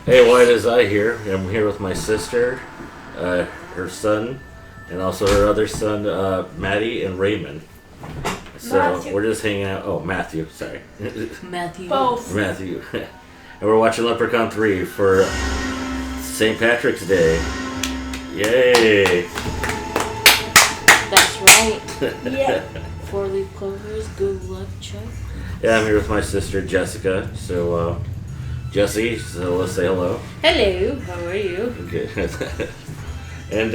Hey, White as I here. I'm here with my sister, her son, and also her other son, Maddie and Raymond. So Mathew. we're just hanging out. Oh, Mathew, sorry. Mathew. Both. Mathew. And we're watching Leprechaun 3 for St. Patrick's Day. Yay! That's right. Yeah. 4-leaf clovers, good luck, Chuck. Yeah, I'm here with my sister, Jessica. So, Jessie, so let's say hello. Hello, how are you? Okay. And,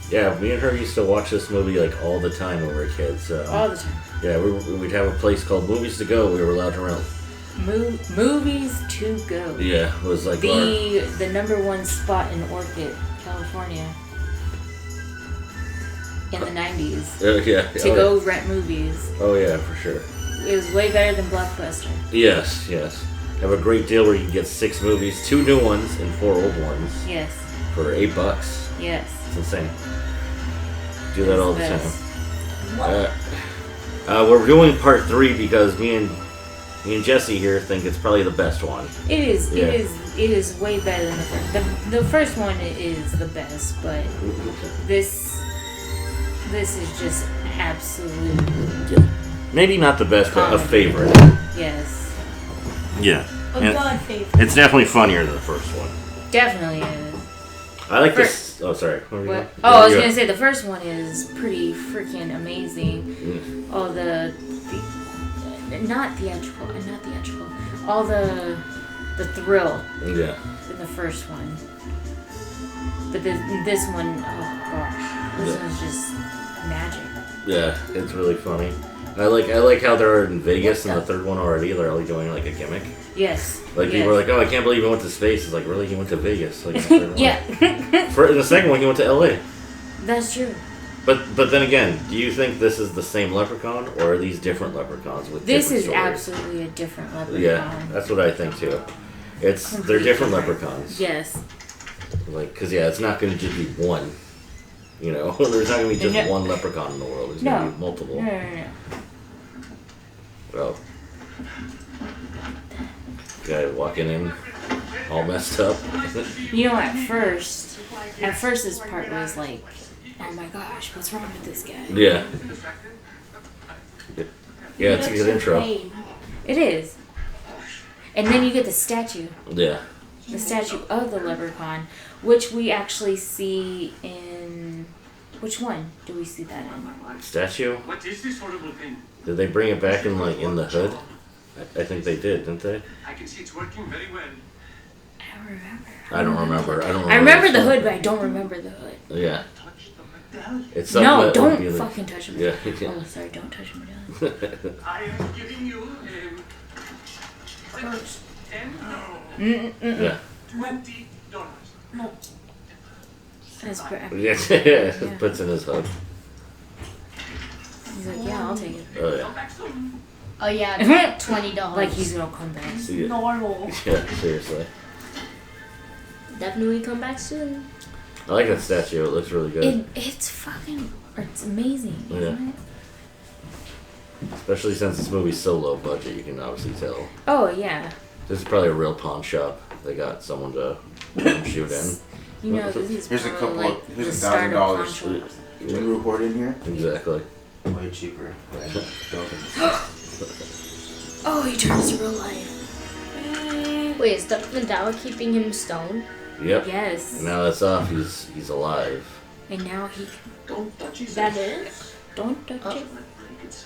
yeah, me and her used to watch this movie like all the time when we were kids. All the time. Yeah, we'd have a place called Movies to Go. We were allowed to rent. Movies to go. Yeah, it was like The number one spot in Orchid, California. In the 90s. yeah. To go rent movies. Oh yeah, for sure. It was way better than Blockbuster. Yes. Have a great deal where you can get 6 movies, 2 new ones and 4 old ones. Yes. For $8. Yes. It's insane. Do that all the best. time. We're doing part 3 because me and Jesse here think it's probably the best one. It is. Yeah. It is way better than the first. The first one is the best, but this is just absolute. Maybe not the best, but a favorite. Yes. Yeah. A And god favorite. it's definitely funnier than the first one. Definitely is. I like this. Oh, sorry. What? Oh, I was gonna say the first one is pretty freaking amazing. All the not theatrical. All the thrill Yeah. in the first one. But this one, oh gosh, this one's just magic. Yeah, it's really funny. I like how they're in Vegas in the third one already. They're only doing like a gimmick. Yes. Like people are like, oh, I can't believe he went to space. It's like, really, he went to Vegas. Like, in the third one. Yeah. In the second one, he went to LA. That's true. But then again, do you think this is the same Leprechaun, or are these different Leprechauns with This different is stories? absolutely a different Leprechaun. Yeah, that's what I think too. They're different Leprechauns. Yes. Like, cause it's not going to just be one. You know, there's not going to be just one Leprechaun in the world. There's going to be multiple. No. Well, guy walking in, all messed up. You know, at first this part was like, oh my gosh, what's wrong with this guy? Yeah. Yeah, it's a good intro. It is. And then you get the statue. Yeah. The statue of the Leprechaun, which we actually see in... Which one do we see that in? Statue? What is this horrible thing? Did they bring it back in in the hood? I think they did, didn't they? I can see it's working very well. I don't remember. I remember the hood, but I don't remember the hood. Yeah. Touch the medallion. It's No, something don't that would fucking touch him. Yeah. Oh, sorry, don't touch him. I am giving you $10. Yeah. $20. No. That's correct. Yeah. Puts in his hood. He's like, yeah, I'll take it. Oh yeah. Come back soon. Oh yeah, $20. Like he's gonna come back. See it. normal. Yeah, seriously. Definitely come back soon. I like that statue. It looks really good. It's amazing, isn't it? Especially since this movie's so low budget, you can obviously tell. Oh yeah. This is probably a real pawn shop. They got someone to shoot in. You know, this is Here's a probably couple like of- here's the start of $1,000. pawn shops. Can you report in here? Exactly. Way cheaper than building. Oh, he turns to real life. Wait, is the Mandala keeping him stoned? Yep. Yes. And now that's off. He's alive. And now he Don't touch his That is. don't touch it.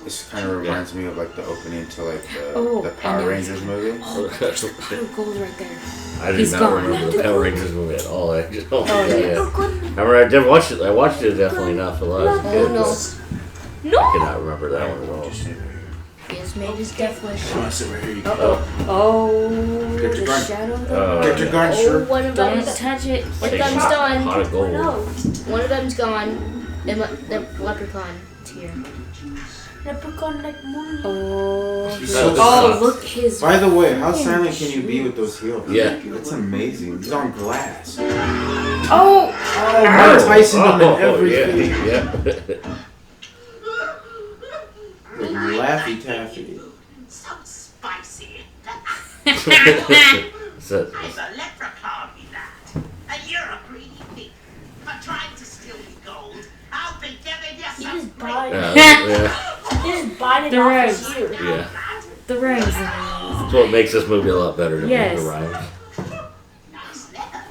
This kind of reminds me of like the opening to like the Oh, Power and Rangers movie. Oh, there's a pot of gold right there. I do He's not gone. remember the Power Rangers movie at all. I just don't Oh, think yeah. I remember I did watch it. I watched it definitely not for a lot as a kid. no. but No. I cannot remember that one at all. Just sit right here. He has made his death wish. You wanna sit right here? You Oh, Oh, Get your the gun. shadow. Get your gun, Oh, sure. one of Don't them's touch it. one of take them's a done. pot of gold. One of them's gone. And the Leprechaun's here. Leprechaun like moon. Oh. He's so Oh, soft. look his. By the way, how silent can you be with those heels? Yeah. That's amazing. He's on glass. Oh. Mike Tyson him in everything. Yeah. Like Laffy Taffy. So spicy. So, He's a leprechaun. bite. yeah. He just bite it The off ribs. his ear. Yeah. The rhymes. That's what makes this movie a lot better than Yes. the rhymes. Nice leather.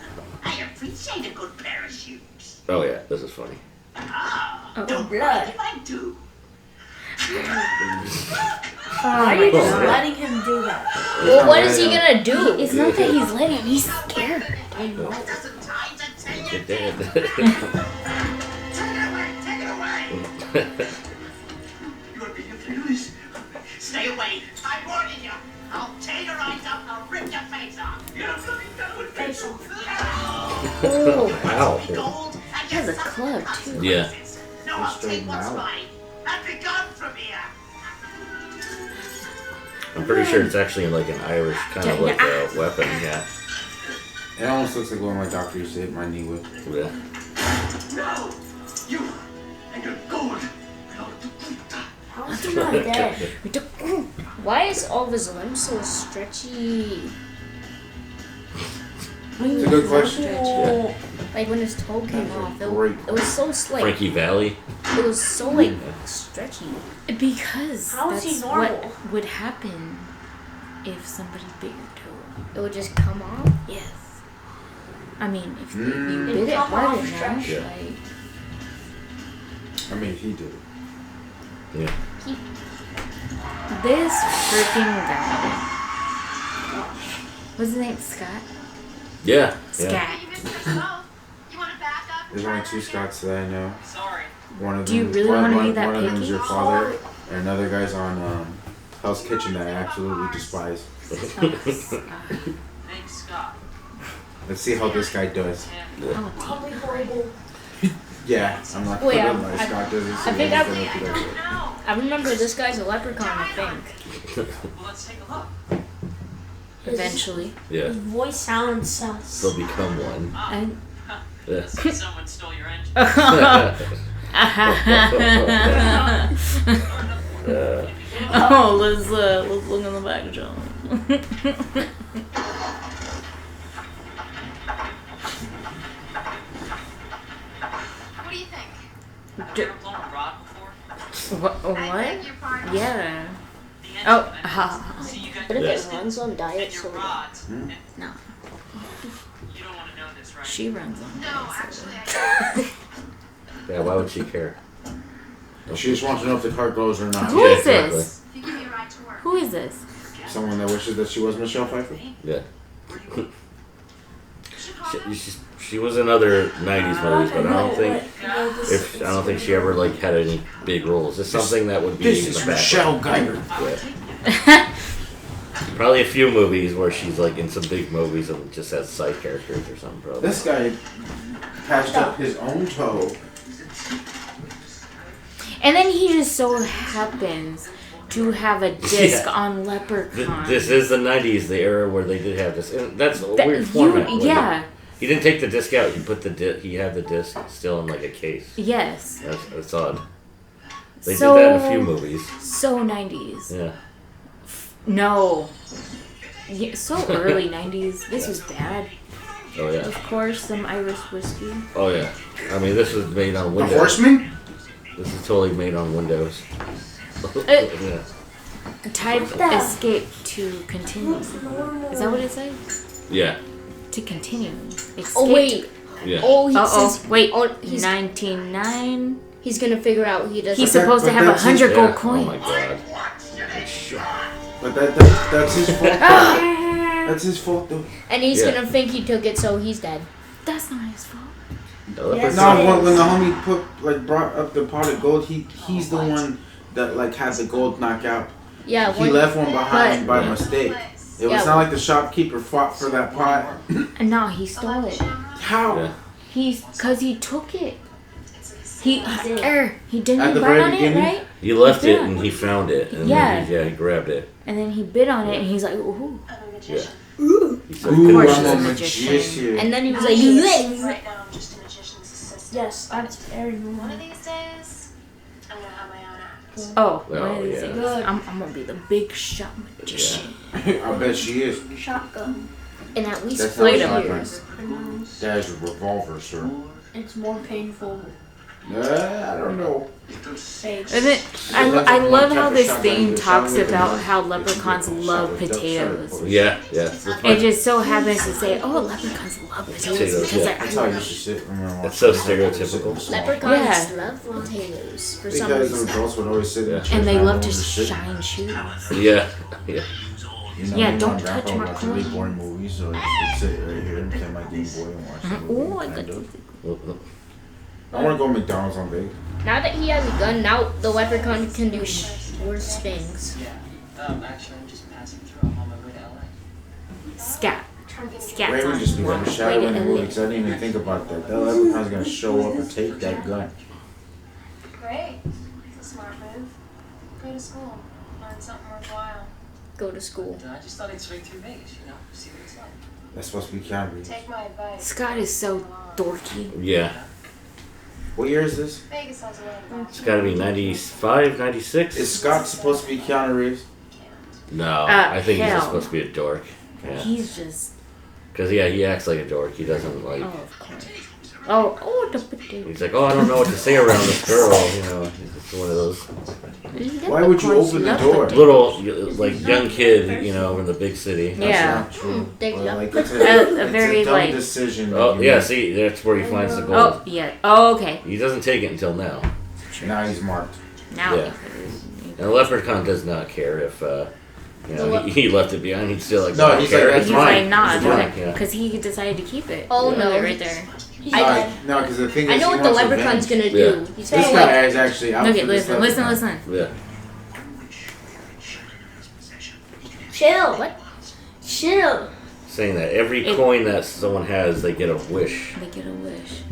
I appreciate a good pair of shoes. Oh yeah, this is funny. Oh, Don't blood. mind if I do. Why are you just God. letting him do that? Well, what is he gonna do? It's not that he's letting him. He's scared. I know. Doesn't time to tell you. It did. Take it away. Take it away. You want me to do this? Stay away. I'm warning you. I'll tear your eyes out and I'll rip your face off. You have nothing done with Face off. Oh, Wow. gold. he has a club too. Yeah. No, I'll straighten take what's out. mine. And be gone from here. I'm pretty sure it's actually like an Irish kind of like a weapon. Yeah. It almost looks like what my doctor used to hit my knee with. Yeah. No! You and your gold belong to Krita. How is he not dead? Why is all of his limbs so stretchy? It's a good question. Oh, Like when his toe came That's a off, great it was so like Frankie Valley. it was so like stretchy. Because How is he that's normal? what would happen if somebody bit your toe. It would just come off. Yes. I mean, if you Mm. bit it Come hard off enough, stretch. Yeah. like, I mean, he did. Yeah. this freaking guy. What's his name? Scott? Yeah. Yeah. Scat. There's only two Scots that I know. Sorry. One of them. Do you really wanna be that One of them is picky? your father, and another guy's on Hell's Kitchen that I absolutely despise. Thanks, Scott. Let's see how this guy does. Oh, probably horrible. Yeah, I'm not Wait, gonna I- lie. Scott doesn't see I think anything like that shit. I remember this guy's a leprechaun, I think. Well, let's take a look. eventually. Yeah. His voice sounds sus. They'll become one. And Yeah. Someone stole your engine. oh, let's look in the back, John. What do you think? Have you ever blown a rod before? What? I think you're part of Yeah. The engine Oh, vent. ha. See, you got But if your it piston runs on and diet, your so rods. Hmm? And No. you don't want to know this, right? She runs on. No, actually, I Yeah, why would she care? She just wants to know if the car goes or not. Who Yeah, is this? if you give me a ride to work. Who is this? Someone that wishes that she was Michelle Pfeiffer. Yeah. Chicago? She was in other '90s movies, but I don't think she ever like had any big roles. It's something that would be This in is the Michelle background. Geiger. Yeah. Probably a few movies where she's like in some big movies and just has side characters or something. Probably. This guy patched up his own toe. And then he just so happens to have a disc Yeah. on Leprechaun. This is the '90s, the era where they did have this. And that's a That- weird format. wasn't it? yeah. He didn't take the disc out. He put he had the disc still in like a case. Yes. That's odd. They So- did that in a few movies. So 90s. Yeah. No. Yeah, so early 90s. This was bad. Oh yeah. Of course, some Irish whiskey. Oh yeah. I mean, this was made on The Windows. Horseman? This is totally made on Windows. Yeah. Type escape to continue. Is that what it said? Yeah. To continue. Escape. Oh wait. Yeah. Oh, Uh-oh. Wait. Oh, he's 99. he's gonna figure out he doesn't. He's supposed to but have that's his- 100 gold Yeah. Oh coins. my god. But that's his fault. That's his fault though. And he's Yeah. gonna think he took it, so he's dead. That's not his fault. Yes. No, when the homie brought up the pot of gold, he's the one that like had the gold knock out. Yeah. He left one behind by Yeah. mistake. It was Yeah. not like the shopkeeper fought for that pot. And no, he stole it. How? Yeah. Cause he took it. He didn't At bite the very on it, beginning? right? He left it Yeah. and he found it. And Yeah. Then he grabbed it. And then he bit on it, and he's like, "Ooh." Yeah. He said he Ooh, couldn't course I'm do a he's a it. magician. magician. And then he was Right like, now, I'm just a magician's assistant. Yes, that's very One normal. of these days, I'm gonna have my own act. Oh, Oh, one of these yeah. days, Good. I'm gonna be the big shot magician. I bet she is. Shotgun. in at least That's 4 not a years. shotgun. I know. That is a revolver, sir. It's more painful. I don't know. Fake. And then I love how this thing talks about how leprechauns love potatoes. Yeah. It just so happens to say, oh, leprechauns love potatoes. Potatoes, Because yeah. That's how I used to sit. Remember It's so stereotypical. Leprechauns love potatoes for some Because the reason. adults would always sit in the And they chair, love to everyone would sit. shine shoes. Yeah. You know, Yeah, me and don't my touch grandpa my watch really coin. boring movies, so I just sit right here and play my Game Boy and watch the movie. Oh, I kind got of. I want to go McDonald's on big. Now that he has a gun, now the leprechaun can do worse things. Yeah. Actually, I'm just passing through. I'm on my way to LA. Scat. Scat Raymond just time. became a shadow in the movie because I didn't even think about that. That leprechaun's going to show up and take that gun. Great. It's a smart move. Go to school. Learn something worthwhile. Go to school. I just thought I'd swing through Vegas, see what it's like. That's supposed to be Cambridge. Take my advice. Scott is so dorky. Yeah. What year is this? Vegas has a way of It's got to be 95, 96. Is Scott supposed to be Keanu Reeves? No, I think he's hell. just supposed to be a dork. Yeah. He's just. Because, yeah, he acts like a dork. He doesn't, like... Oh, of course. Oh, the potato. He's like, oh, I don't know what to say around this girl. You know, he's just one of those Why would you open the door? little, like, young kid, you know, in the big city. Yeah. That's not true. They Well, love like, the- it's a it's very, a dumb like- decision. Oh, that you yeah, make. see, that's where he finds the gold. Oh, yeah. Oh, okay. He doesn't take it until now. Now he's marked. Now. Yeah. And the leprechaun does not care if, you know, he left it behind. He'd still like, No, don't he's care. like, It's He's mine. like, nah, It's mine. Yeah. because he decided to keep it. Oh, Look no. at it right there. No, because the thing is, I know he what the wants leprechaun's revenge. gonna Yeah. do. He's This gonna guy is actually out Look for at, this listen. leprechaun. Yeah. Chill. What? Chill. Saying that every It- coin that someone has, they get a wish. They get a wish.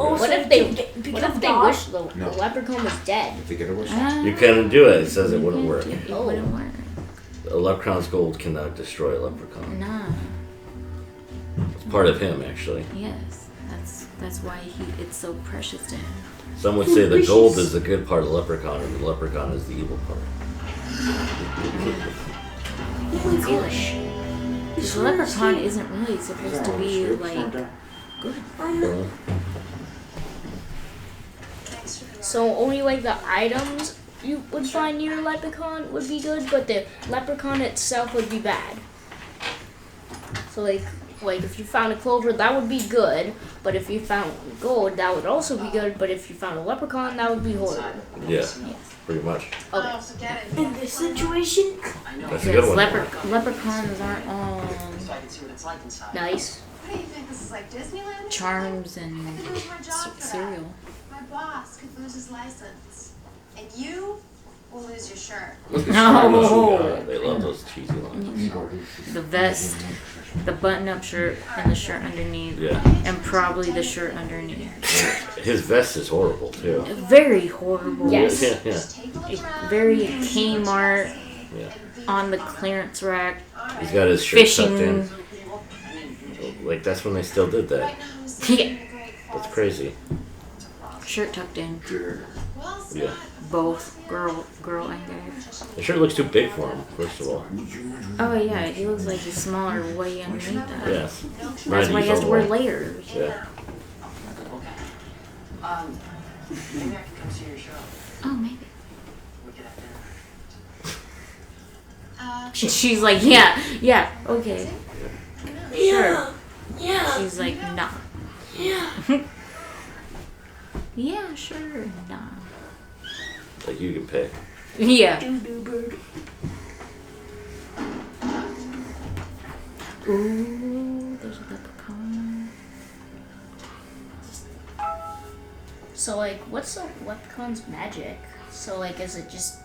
Oh, What so if they? become What if they God? wish the leprechaun was dead? If they get a wish. You couldn't do it. It says it wouldn't work. It wouldn't work. A leprechaun's gold cannot destroy a leprechaun. Nah. It's part of him, actually. Yes. That's why it's so precious to him. Some would say the gold is the good part of the leprechaun, and the leprechaun is the evil part. Gosh. The leprechaun isn't really supposed to be like good. Well, So only like the items you would find near a leprechaun would be good, but the leprechaun itself would be bad. So like if you found a clover, that would be good, but if you found gold, that would also be good, but if you found a leprechaun, that would be horrible. yeah, pretty much. Oh, forget it. In this situation, That's a good one. Leprechauns aren't all So I can see what it's like inside. Nice. What do you think? This is like Disneyland? charms and I could lose my job for cereal. that. My boss could lose his license. And you will lose your shirt. No. They love those cheesy lines. The vest, the button-up shirt, and the shirt underneath, Yeah. and probably the shirt underneath. His vest is horrible, too. Very horrible. Yes. Yeah, yeah. Just take a look around. Very Kmart Yeah. on the clearance rack. He's got his shirt tucked in. Fishing. Like, that's when they still did that. Right now, who's Yeah. singing the great That's falsetto? crazy. Shirt tucked in. Well, Scott, Yeah. Both girl and guy. The shirt looks too big for him, first of all. Oh yeah, he looks like he's smaller way underneath that. Yeah. That's why he has to wear overall. layers. Yeah. Okay. Maybe I can come see your show. Oh maybe. We could have dinner. She's like, yeah, okay. yeah, yeah, She's like, nah. yeah. Yeah, sure, nah. Like, you can pick. Yeah. Doo-doo bird. Ooh, there's a leprechaun. So like, what's the leprechaun's magic? So like, is it just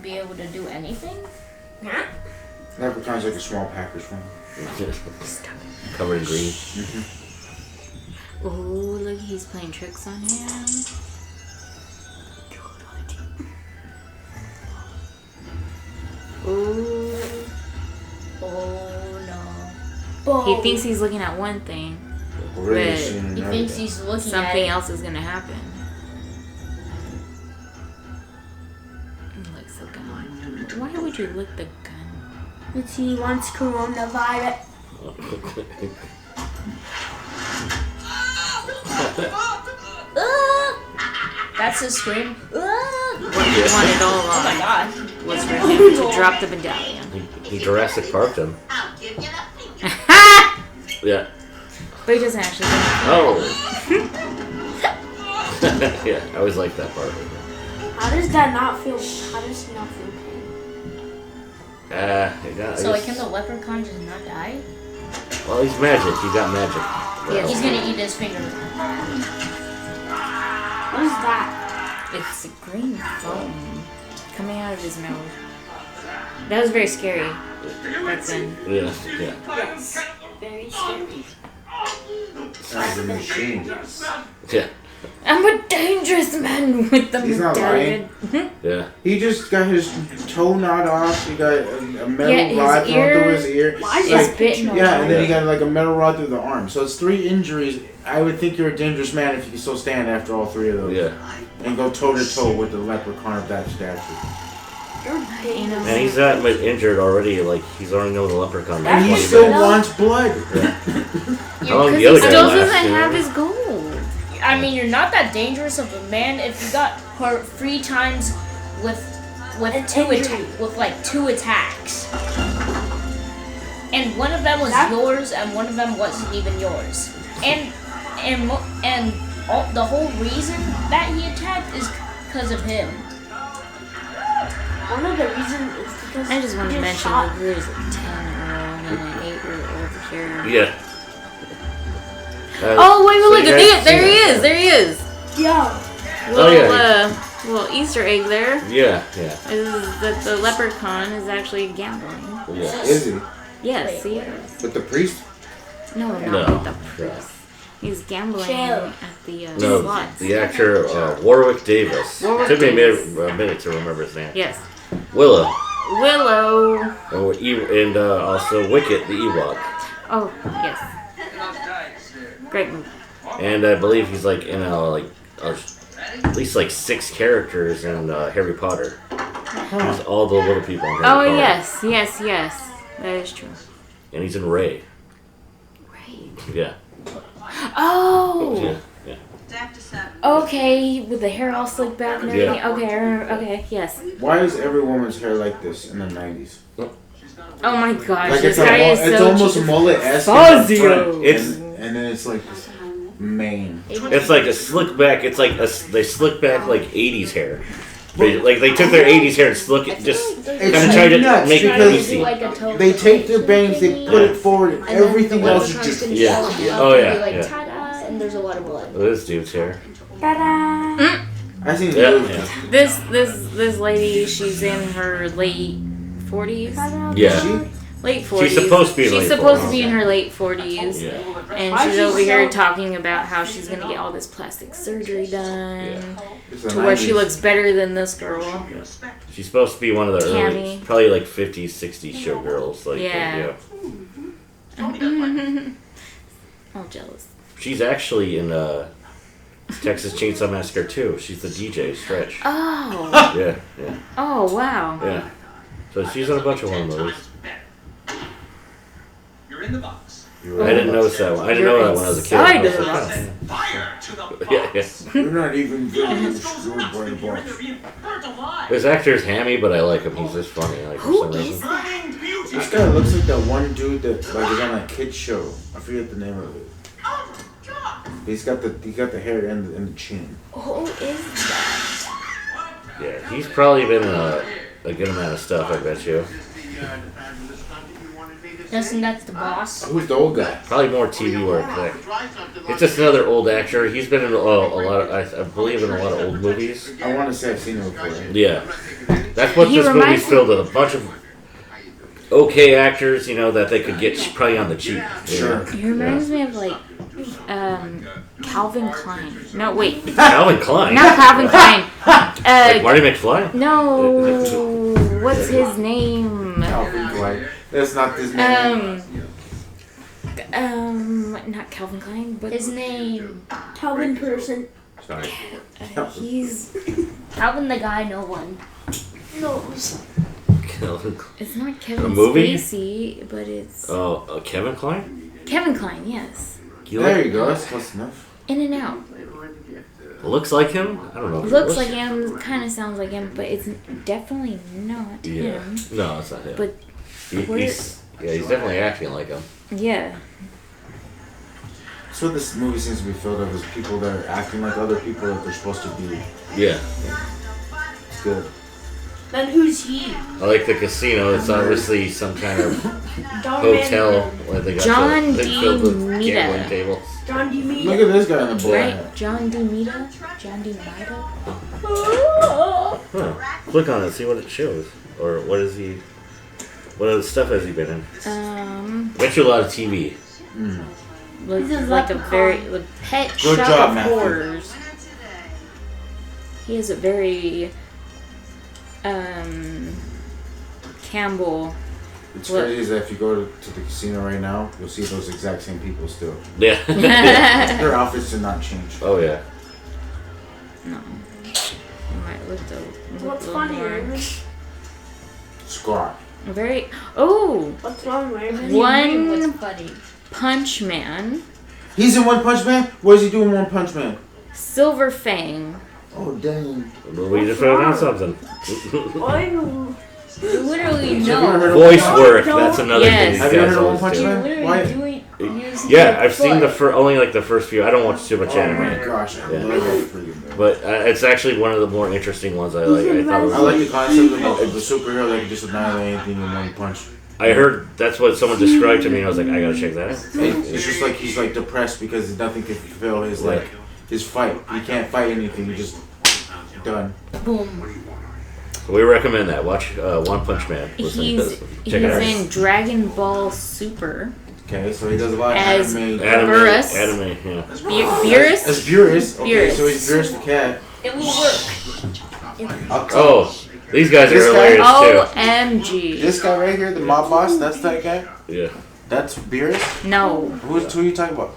be able to do anything? Leprechaun's like a small Packers fan. Covered in green. Ooh, look, he's playing tricks on him. Ooh. Oh no. Boom. He thinks he's looking at one thing. Really But seeing He another thinks guy. he's looking at Something it. else is gonna happen. Look so gun. Why would you lick the gun? But he wants coronavirus. That's his scream. What he wanted all Oh my along god. was for him to drop the medallion. He Jurassic Parked him. I'll give you the finger. Yeah. But he doesn't actually. Oh. Yeah, I always like that part. How does that not feel? How does he not feel pain? Yeah, So like, can the leprechaun just not die? well, he's magic. He got magic. Yeah, He's gonna eat his finger. What is that? It's a green foam coming out of his mouth. That was very scary back then. Yeah, yeah. Yes. Very scary. Sounds a machine. Yeah, I'm a dangerous man with the He's not medallion. yeah. He just got his toe gnawed off. He got a metal Yeah, his rod thrown ear- through his ear. Why is He's this bitten all Yeah, and then over. he got like a metal rod through the arm. So it's 3 injuries. I would think you're a dangerous man if you can still stand after all 3 of those. Yeah. And go toe to toe with the leprechaun of that stature. You know? And he's that much injured already. Like he's already known the leprechaun. And he like 20 still minutes. wants blood. How long Because the he other guy still last, doesn't you know? have his gold. I mean, you're not that dangerous of a man if you got hurt 3 times with An 2 injury. with like 2 attacks. And one of them was That- yours, and one of them wasn't even yours. And the whole reason that he attacked is because of him. One of the reasons is because I just wanted to you're mention shot. that there's a 10-year-old and an 8-year-old here. Yeah. Oh, wait, so look, you there guys he see is, there he is. Yeah. Little, yeah. Little Easter egg there. Yeah, yeah, Is that the leprechaun is actually gambling. yeah. Is he? Yes, he is. With the priest? No, not No. with the priest. He's gambling Chill. at the No, slots. the actor Warwick Davis. Warwick Took me a Davis. minute to remember his name. Yes. Willow. Willow. And also Wicket the Ewok. Oh, yes. Great movie. And I believe he's like in at least like 6 characters in Harry Potter. He's all the little people in Harry Oh, Potter. yes. That is true. And he's in Ray. Right. Yeah. Oh! Yeah. Yeah. It's after 7. Okay, with the hair all slicked back and everything. Yeah. Okay, I remember. Okay, yes. Why is every woman's hair like this in the 90s? Oh my gosh, Like this it's, guy is it's so almost cheap. mullet-esque. Fazio. And then it's like this mane. It's like a slick back. It's like they slick back like 80s hair. They took their 80s hair and slick it, just kind It's of tried to nuts make it because greasy. they take their bangs, they put it forward, and everything else is just... Yeah. Oh yeah. Like, Yeah. ta-da, and there's a lot of blood. This dude's hair. Ta-da! I seen Yeah. those. Yeah. This lady, she's in her late 40s. Yeah. Late 40s. She's supposed to be in She's late supposed 40s. to be in her late 40s. Yeah. And Why she's is she over here so- talking about how she's gonna get all this plastic surgery done It's the to where she 90s. looks better than this girl. She's supposed to be one of the early, Tammy. probably like 50s, 60s showgirls. Like, Yeah. I'm jealous. She's actually in Texas Chainsaw Massacre 2. She's the DJ, Stretch. Oh. Yeah, yeah, Oh wow. yeah. So she's in a bunch of horror movies. You're in the box. I didn't notice that one. I didn't know that when I was a kid. Inside I was of the like, box. oh. Fire to the box. Yeah, yeah. You're not even getting This goes screwed by the You're box. either being burnt alive. This actor's hammy, but I like him. He's just funny. Like, for Who some reason. is Burning beauty. This guy looks like that one dude that like is on a kid show. I forget the name of it. Oh, God. He's got the hair and the chin. Who is that? Yeah, he's probably been in a good amount of stuff, I bet you. Justin, that's the boss. Who's the old guy? Probably more TV work. Like, it's just another old actor. He's been in a lot of, I believe, in a lot of old movies. I want to say I've seen him before. Yeah, that's what He this reminds movie's me- filled with. A bunch of okay actors, you know, that they could get probably on the cheap. you know? Sure. He reminds me of like Calvin Klein. No, wait. Calvin Klein. Not Calvin Klein. Like Marty McFly. No. What's his name? Calvin Klein. That's not his name. Not Calvin Klein, but His name. Calvin person Sorry. he's. Calvin the guy no one. knows. Calvin Klein. It's not Kevin A movie? Spacey, but it's Oh, Kevin Klein. Kevin Klein. Yes. You There like, you go. That's close enough. In and Out. Looks like him. I don't know. Looks like him, kind of sounds like him, but it's definitely not Yeah. him. No, it's not him. But He's definitely acting like him. yeah. That's what this movie seems to be filled of, is people that are acting like other people that they're supposed to be. Yeah. It's good. Then who's he? I like the casino. It's obviously some kind of John hotel where they got John they filled with D. gambling Mita. tables. John D. Meade. Look at this guy in the boy. Right? John D. Mita? John D. Mita? Huh. Click on it, see what it shows. Or what is he... What other stuff has he been in? Bet you a lot of TV. Like a very... Like Pet Good Shop job, of Mathew. Horrors. He has a very... Campbell... It's What? crazy is that if you go to the casino right now, you'll see those exact same people still. Yeah. Their outfits did not change. Oh, yeah. No. I might look the... What's funny, Raymond? Squad. Very... Oh! What's wrong, Raymond? One funny? Punch Man. He's in One Punch Man? What is he doing in One Punch Man? Silver Fang. Oh, dang. We just found out something. Oh, Literally Have you no. ever heard of Voice One Punch work, No. that's another Yes. thing these Have you guys heard of One always Punch do. Man? Why? Yeah, I've seen only like the first few. I don't watch too much Oh my anime. gosh, I Yeah. love that freaking movie. But it's actually one of the more interesting ones I like. I thought it was I like the concept of the superhero that can just annihilate anything in one punch. I heard that's what someone described to me, and I was like, I gotta check that out. It's just like he's like depressed because nothing can fulfill his like his fight. He can't fight anything. He just done. Boom. We recommend that. Watch One Punch Man. He's Check it out. in Dragon Ball Super Okay, so he does a lot of as anime. Beerus. Anime, yeah. Beerus. As Beerus. Okay, Beerus. so he's Beerus the cat. It will work. I'll tell Oh, these guys are This guy- hilarious too. OMG. This guy right here, the mob boss, that's that guy? Yeah. That's Beerus? No. Who are you talking about?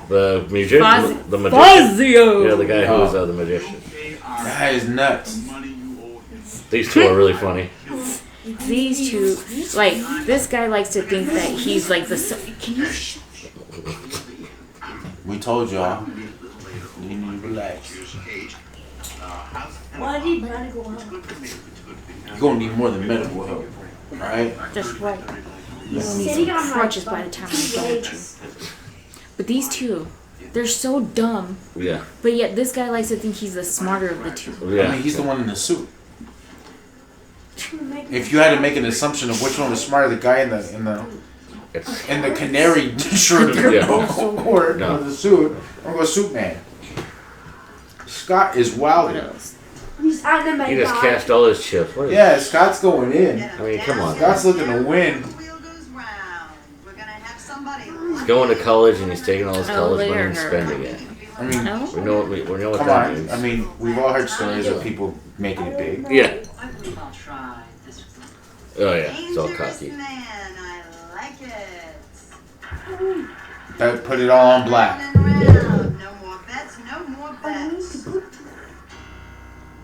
The magician. Faz- The magician. Fazio. Yeah, the guy who Oh. was the magician. That is nuts. These two are really funny. These two, like, this guy likes to think that he's like the. Can you? We told y'all. You need to relax. why did he medical help? You're gonna need more than medical help. Alright? That's right. You don't need Sitting some on my crutches by the time I get you. But these two, they're so dumb. Yeah. But yet this guy likes to think he's the smarter of the two. I Yeah. mean, he's the one in the suit. If you had to make an assumption of which one was smarter, the guy in the canary shirt Yeah. or No. the suit, I'm gonna go suit man. Scott is What wild. else? He's anime He just guy. cashed all his chips. What is Yeah, Scott's going in. I mean, come on. Scott's looking to win. He's going to college and he's taking all his Oh, college money later. and spending it. I mean, No? We know what come that on. means. I mean, we've all heard stories of people making it big. Yeah. I believe I'll try this. Oh yeah. It's all cocky. That put it all on black.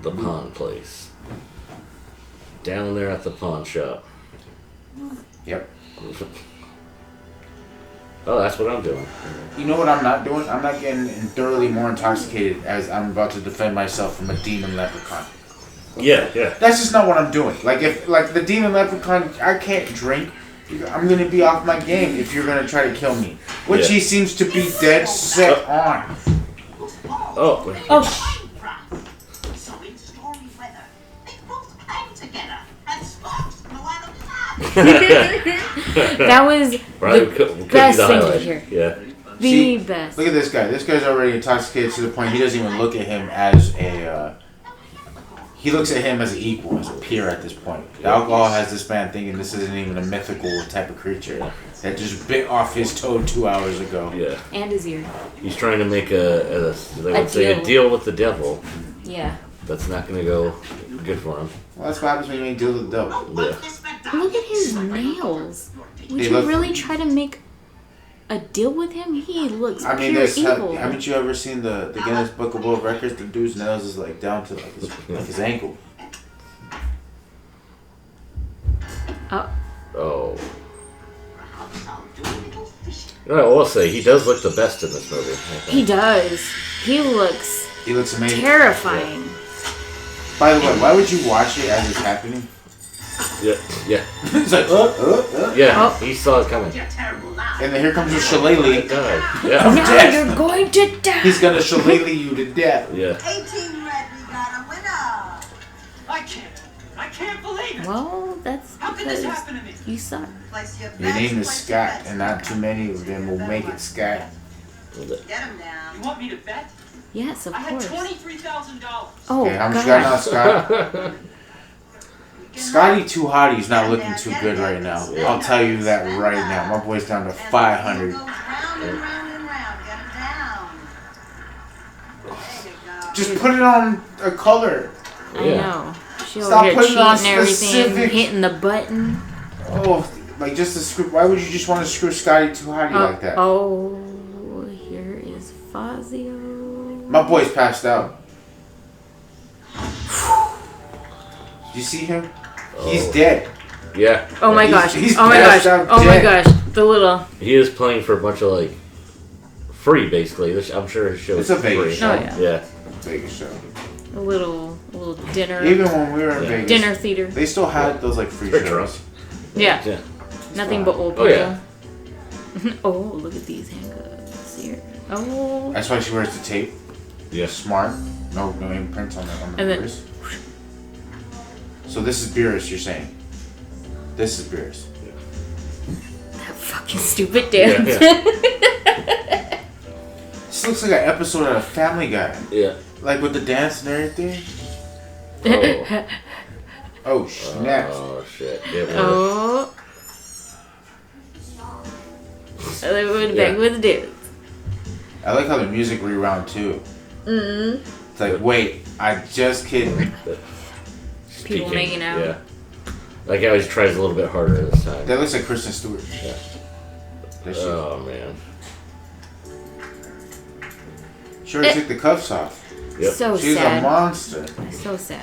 The pawn place. Down there at the pawn shop. Yep. Oh, that's what I'm doing. You know what I'm not doing? I'm not getting thoroughly more intoxicated as I'm about to defend myself from a demon leprechaun. Yeah, yeah. That's just not what I'm doing. Like if the demon leprechaun, I can't drink. I'm gonna be off my game if you're gonna try to kill me, which Yeah. he seems to be dead set on. Oh. Oh, So in stormy weather, they both hang together and sparks blow out of the that was Probably the could be best the thing to highlight. hear. Yeah. The See, best. Look at this guy. This guy's already intoxicated to the point he doesn't even look at him as a. He looks at him as an equal, as a peer at this point. The alcohol has this man thinking this isn't even a mythical type of creature that just bit off his toe 2 hours ago. Yeah. And his ear. He's trying to make a deal with the devil. Yeah. That's not going to go good for him. Well, that's what happens when you make deals with the devil. Yeah. Look at his nails. Would They you look- really try to make a deal with him? He looks I mean, pure evil. haven't you ever seen the Guinness Book of World Records? The dude's nails is like down to like his ankle. Oh, Oh. I will say he does look the best in this movie. I think. He does. He looks amazing. terrifying. By the way, why would you watch it as it's happening? Yeah. It's like, Yeah, Oh. he saw it coming. You're terrible now. and then here comes your shillelagh. God. Yeah. Now death. you're going to die. He's gonna shillelagh you to death. Yeah. 18 red, we got a winner. I can't believe it. Well, that's How could this because happen to me? you suck. Place your Your bets, name is place your Scott, bets. and not too many of them will make it Scott. Get him down. You want me to bet? Yes, of I had course. $23,000. Oh, Okay, how much you God. got now, Scott? Scotty Too Hotty's not looking too good right now. I'll tell you that right now. My boy's down to 500. Goes round and round and round. Get him down. There you go. Just put it on a color. I Yeah. know. She Stop over here putting cheating on and everything, specific- hitting the button. Oh, like just to screw. Why would you just want to screw Scotty Too Hotty like that? Oh, here is Fazio. My boy's passed out. Did you see him? He's dead. Yeah. Oh my He's- gosh. he's Oh my passed gosh. out Oh my dead. gosh. The little. He is playing for a bunch of like free, basically. I'm sure his show It's is a Vegas free. show. Oh, yeah. Yeah. Vegas show. A little dinner. Even when we were in Yeah. Vegas, Dinner theater. they still had those like free They're shows. drunk. Yeah. Yeah. Nothing but old Oh, people. yeah. Oh, look at these handcuffs here. Oh. That's why she wears the tape. Yeah. Smart. No imprints on the And then- wrist. So this is Beerus, you're saying? This is Beerus. That fucking stupid Yeah, dance. This looks like an episode of Family Guy. Yeah. Like with the dance and everything. Oh. Oh, snap. Oh shit. It worked. Oh. They went back Yeah. with the dance. I like how the music rewound too. Mm-hmm. It's like, wait, I just kidding. People making out. Yeah. Like how he tries a little bit harder this time. That looks like Kristen Stewart. Yeah. That shit. Oh man. She already took the cuffs off. Yep. So She's a sad. monster. So sad.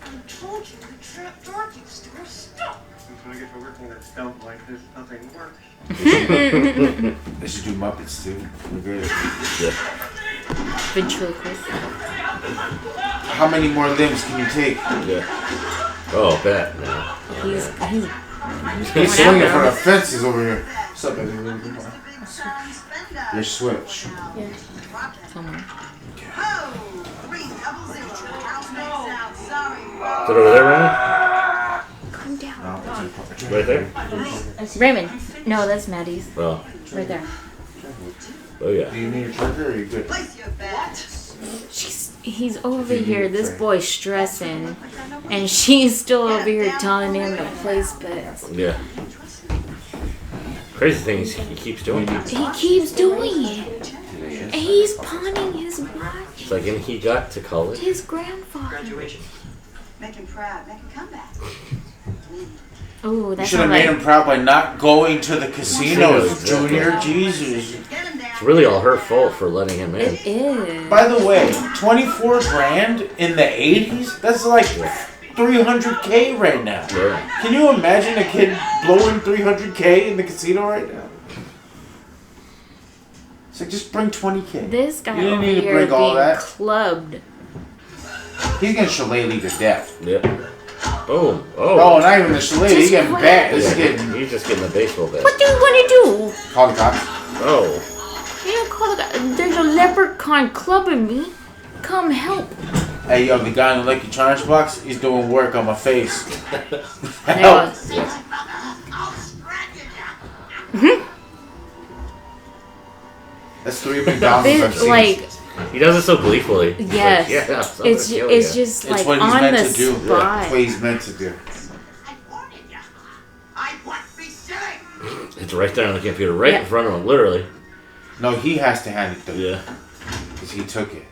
I told you the trap door keeps door stuck. When I get to working that stealth like this, nothing works. They should do Muppets too. We're good. Yeah. Ventriloquist. How many more limbs can you take? Yeah. Oh, bet now. He's He's going swinging after for the him. fences over here. What's up, baby? Big time spender. Your switch. Come on. Oh, 300. House makes out. Sorry, bro. Is it over there, Raymond? Calm down. No, it's Right there? Raymond. No, that's Maddie's. Oh. Right there. Oh yeah. Do you need a trigger or are you good? Place your bet. He's over here. This boy's stressing, and she's still over here telling him to place bets. Yeah. Crazy thing is he keeps doing it. He keeps doing it. And he's pawning his watch. It's like, and he got to college. His grandfather. Graduation. Make him proud. Make him come back. Oh, You that's should have not made like. him proud by not going to the casinos, Exactly. Junior. Jesus. Get him down. It's really all her fault for letting him in. It is. By the way, 24 grand in the 80s? That's like 300K right now. Yeah. Can you imagine a kid blowing 300K in the casino right now? It's like, just bring 20K. This guy You didn't over need to here bring all being that. clubbed. He's getting shillelagh to death. Yep. Boom. Oh, Oh. not even the shillelagh. He's getting Just back. This is Yeah, getting. he's just getting a baseball bat. What do you want to do? Call the cops. Oh. You don't call the guy. There's a leprechaun clubbing me. Come help. Hey, yo, the guy in the Lucky Charms box, he's doing work on my face. There Help. goes. I'll scratch it. That's 3 McDonald's I've This, seen. like, He does it so gleefully. It's yes. Like, yeah, so it's hell it's yeah. just It's like what he's on meant the to do. spot. It's what he's meant to do. I warned you. I won't be silly. It's right there on the computer, right Yeah. in front of him, literally. No, he has to hand it to Yeah. because he took it.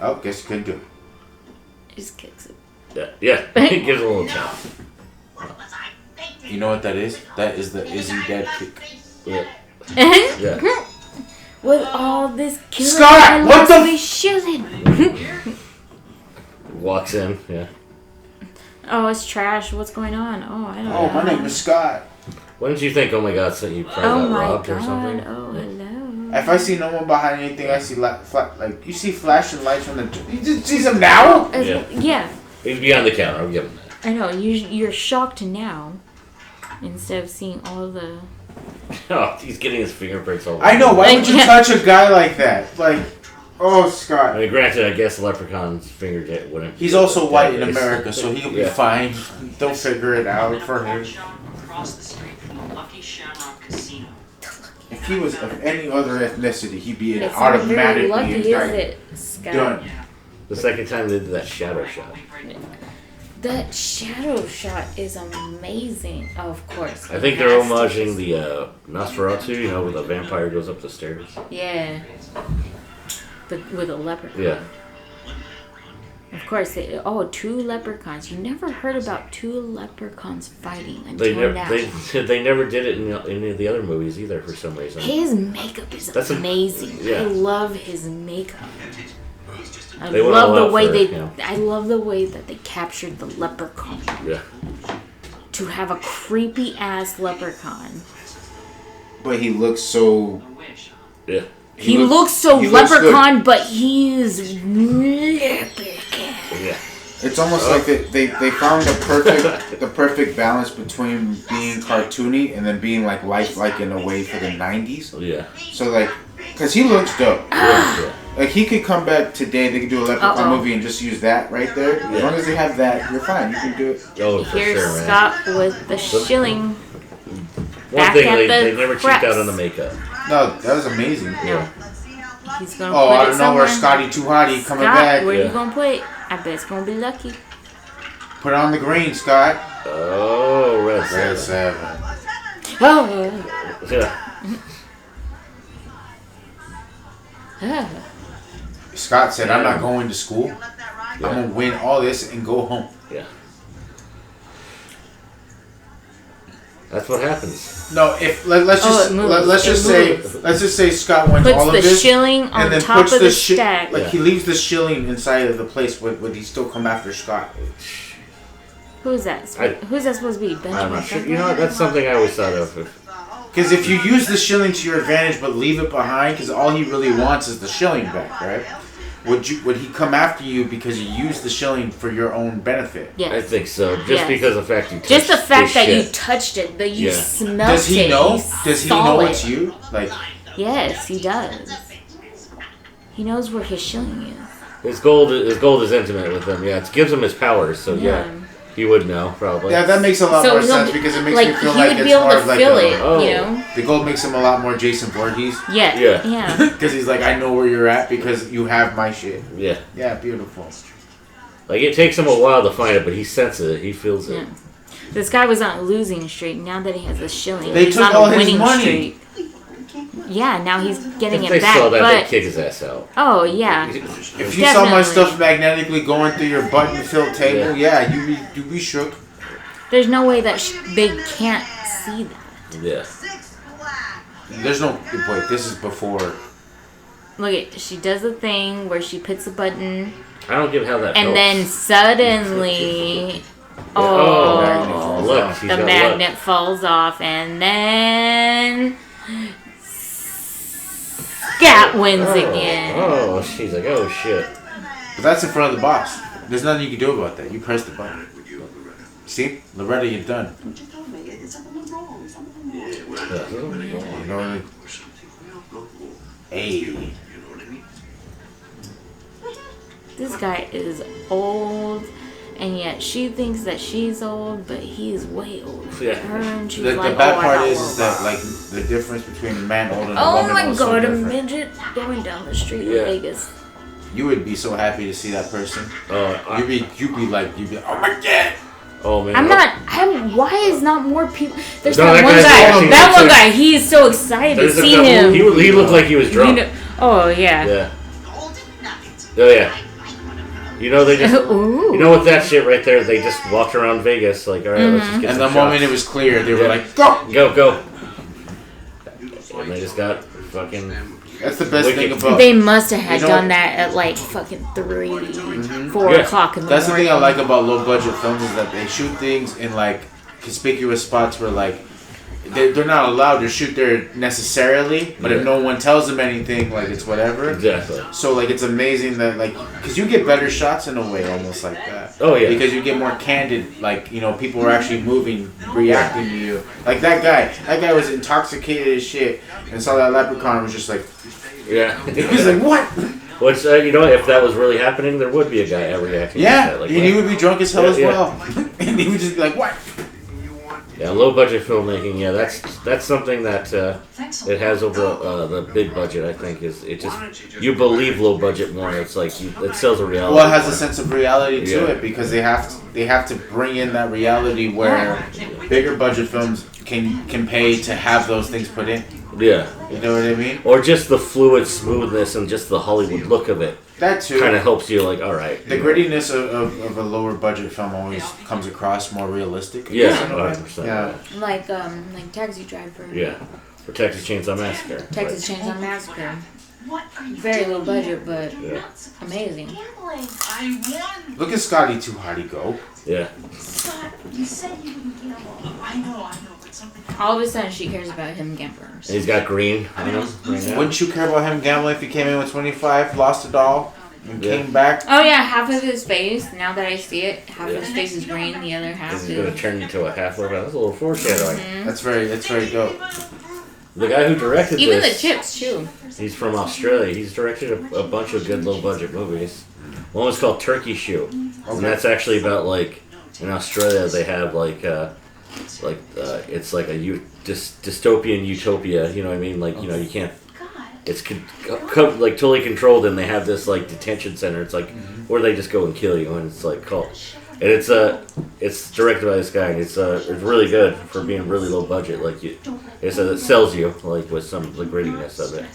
Oh, guess you couldn't do it. Just kicks it. Yeah. He gives a little tap. What was I thinking? You know what that is? That is the Izzy Dead kick. Yeah. Yeah. With all this killing, Scott, I what lost the me shooting. Walks in. Yeah. Oh, it's trash. What's going on? Oh, I don't know. Oh, my name is Scott. When did you think, oh my god, so you probably Oh got my robbed or god. something? Oh, hello. If I see no one behind anything, I see like you see flashing lights from the. You just see them now. Yeah. He's behind the counter, I'll give him that. I know. You're shocked now instead of seeing all the. Oh, he's getting his fingerprints all over. I know. Why would you touch a guy like that? Like, oh, Scott. I mean, granted, I guess Leprechaun's fingertip wouldn't. He's also white in America, so he'll be fine. They'll figure it out for him. Across the street from the Lucky Shamrock Casino. If he was of any other ethnicity, he'd be It's not very automatically lucky, is indicted. it, Scott? Done. The second time they did that shadow shot. That shadow shot is amazing. Oh, of course. I think they're homaging the Nosferatu, you know, where the vampire goes up the stairs. Yeah. But with a leprechaun. Yeah. Of course, two leprechauns. You never heard about two leprechauns fighting until now. They never did it in any of the other movies either for some reason. His makeup is amazing. Yeah. I love his makeup. I They went love all the out way for they. it, yeah. I love the way that they captured the leprechaun. Yeah. To have a creepy ass leprechaun. But he looks so. Yeah. He looks so leprechaun, but he's leprechaun. Yeah. It's almost like they found the perfect balance between being cartoony and then being like lifelike in a way for the 90s. Yeah. So like, cause he looks dope. Yeah. Like he could come back today. They could do a Leprechaun movie and just use that right there. As long as they have that, you're fine. You can do it. Oh, for Here's sure, man. Scott with the shilling. One thing, they never cheaped out on the makeup. No, that was amazing. No. He's gonna Oh, put I it don't know where somewhere. Scotty Too Hottie coming Scott, back. where you gonna put it? I bet it's gonna be lucky. Put it on the green, Scott. Oh, red seven. Oh. Yeah. Scott said, "I'm not going to school. I'm gonna win all this and go home." Yeah. That's what happens. No, if let's just say Scott wins Puts all of the this, shilling on and then top puts of the the stack. Like he leaves the shilling inside of the place. Would he still come after Scott? Who's that? Who's that supposed to be? Benjamin? I'm not sure. You know what? That's something I always thought of. Because if you use the shilling to your advantage but leave it behind, because all he really wants is the shilling back, right? Would he come after you because you used the shilling for your own benefit? Yes. I think so. Just because of the fact you touched Just the fact that you shit. touched it, that you smelled Does he it. know? you Does he saw know it. it's you? Like, Yes, he does. He knows where his shilling is. His gold is intimate with him. Yeah, it gives him his powers. So yeah, he would know probably. yeah, that makes a lot So more he'll sense be- because it makes like, me feel he like would it's be able more to of like feel a, it, you know? The gold makes him a lot more Jason Voorhees. Yeah. Yeah. Because he's like, I know where you're at because you have my shit. Yeah. Yeah, beautiful. Like it takes him a while to find it, but he senses it. He feels it. Yeah. This guy was on a losing streak. Now that he has a shilling, They he's took on all a his winning money. streak. Yeah, now he's getting If it they back. saw that, but they'd kick his ass out. oh yeah, If you saw my stuff magnetically going through your button-filled table, yeah, you'd be shook. there's no way that they can't see that. Yeah. There's no wait. This is before. Look at she does a thing where she puts a button, I don't get how that. and helps. then suddenly, Oh, look, she's the got magnet luck. falls off, and then Scat wins again. Oh, she's like, oh shit. But that's in front of the boss. There's nothing you can do about that. You press the button. See, Loretta, you're done. You know, hey. This guy is old, and yet she thinks that she's old, but he is way older than her. And she's The like, bad oh, part I is got that like the difference between a man old and a oh woman my is so god, a different. midget going down the street Yeah. in Vegas. You would be so happy to see that person. Oh, You'd be like, oh my god. oh man. Why is not more people? There's No, that that one guy's guy. actually That looks one like- guy. He's so excited to There's a see couple- him. He looked like he was drunk. You know, oh yeah. Yeah. Oh yeah. You know they just. Ooh. You know what that shit right there? They just walked around Vegas like, all right, let's just get And some the moment shots. it was clear, they were Yeah. like, go. Go. And they just got fucking. That's the best Wicked. thing about. They must have had You know- done that at like fucking 4 Yeah. o'clock in the That's the morning. thing I like about low budget films is that they shoot things in like conspicuous spots where like they're not allowed to shoot there necessarily, but if no one tells them anything, like it's whatever. Exactly. So like it's amazing that like because you get better shots in a way almost like that. Oh yeah. Because you get more candid, like people are actually moving, reacting to you. Like that guy was intoxicated as shit and saw that leprechaun and was just like, yeah. He's like, what? Which if that was really happening, there would be a guy reacting. Yeah, like that. and he would be drunk as hell as well, and he would just be like, what? Yeah, low budget filmmaking. Yeah, that's something that it has over the big budget. I think is it just you believe low budget more. It's like it sells a reality. Well, it has more. a sense of reality to it because they have to bring in that reality where bigger budget films can pay to have those things put in. Yeah, you know what I mean. Or just the fluid smoothness and just the Hollywood look of it. That too kind of helps you. Like, all right, the grittiness of a lower budget film always comes across more realistic. Yeah, 100%. Yeah, like Taxi Driver. Yeah, or Texas Chainsaw Massacre. Texas Chainsaw Massacre. Very low budget, but amazing. Look at Scotty Too Hardy go. Yeah. Scott, you said you wouldn't gamble. I know, but something. All of a sudden, she cares about him gambling. And he's got green on him right now. Wouldn't you care about him gambling if he came in with 25, lost it all, and came back? Oh yeah, half of his face. Now that I see it, half of his face is green. The other half He's gonna turn into a half little. That's a little foreshadowing. Mm-hmm. That's very dope. The guy who directed even this, the chips too. He's from Australia. He's directed a bunch of good low budget movies. One was called Turkey Shoe, and that's actually about like in Australia they have it's like a dystopian utopia. You know what I mean? Like you can't. It's like totally controlled, and they have this like detention center. It's like where they just go and kill you, and it's like called. And it's directed by this guy. And it's really good for being really low budget. Like it sells you like with some of the grittiness of it.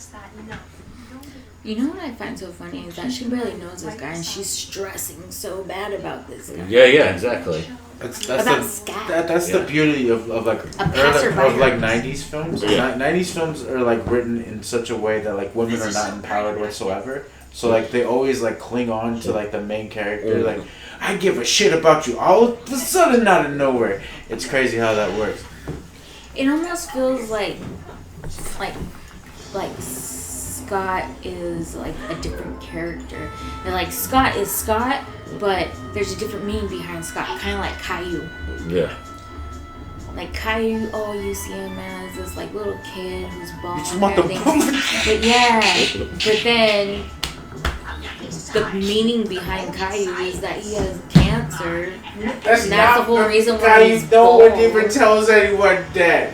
You know what I find so funny is that she barely knows this guy, and she's stressing so bad about this guy. Yeah, exactly. That's the beauty of like 90s films. Yeah. 90s films are like written in such a way that like women are not empowered whatsoever. So like they always like cling on to like the main character. Like I give a shit about you all of a sudden out of nowhere. It's crazy how that works. It almost feels like Scott is like a different character. And like Scott is Scott, but there's a different meaning behind Scott, kind of like Caillou. Yeah. Like Caillou, you see him as this like little kid who's bald You just and want the everything. But then the meaning behind Caillou is that he has cancer. That's the whole reason why Caillou. he's No bald. one even tells anyone that.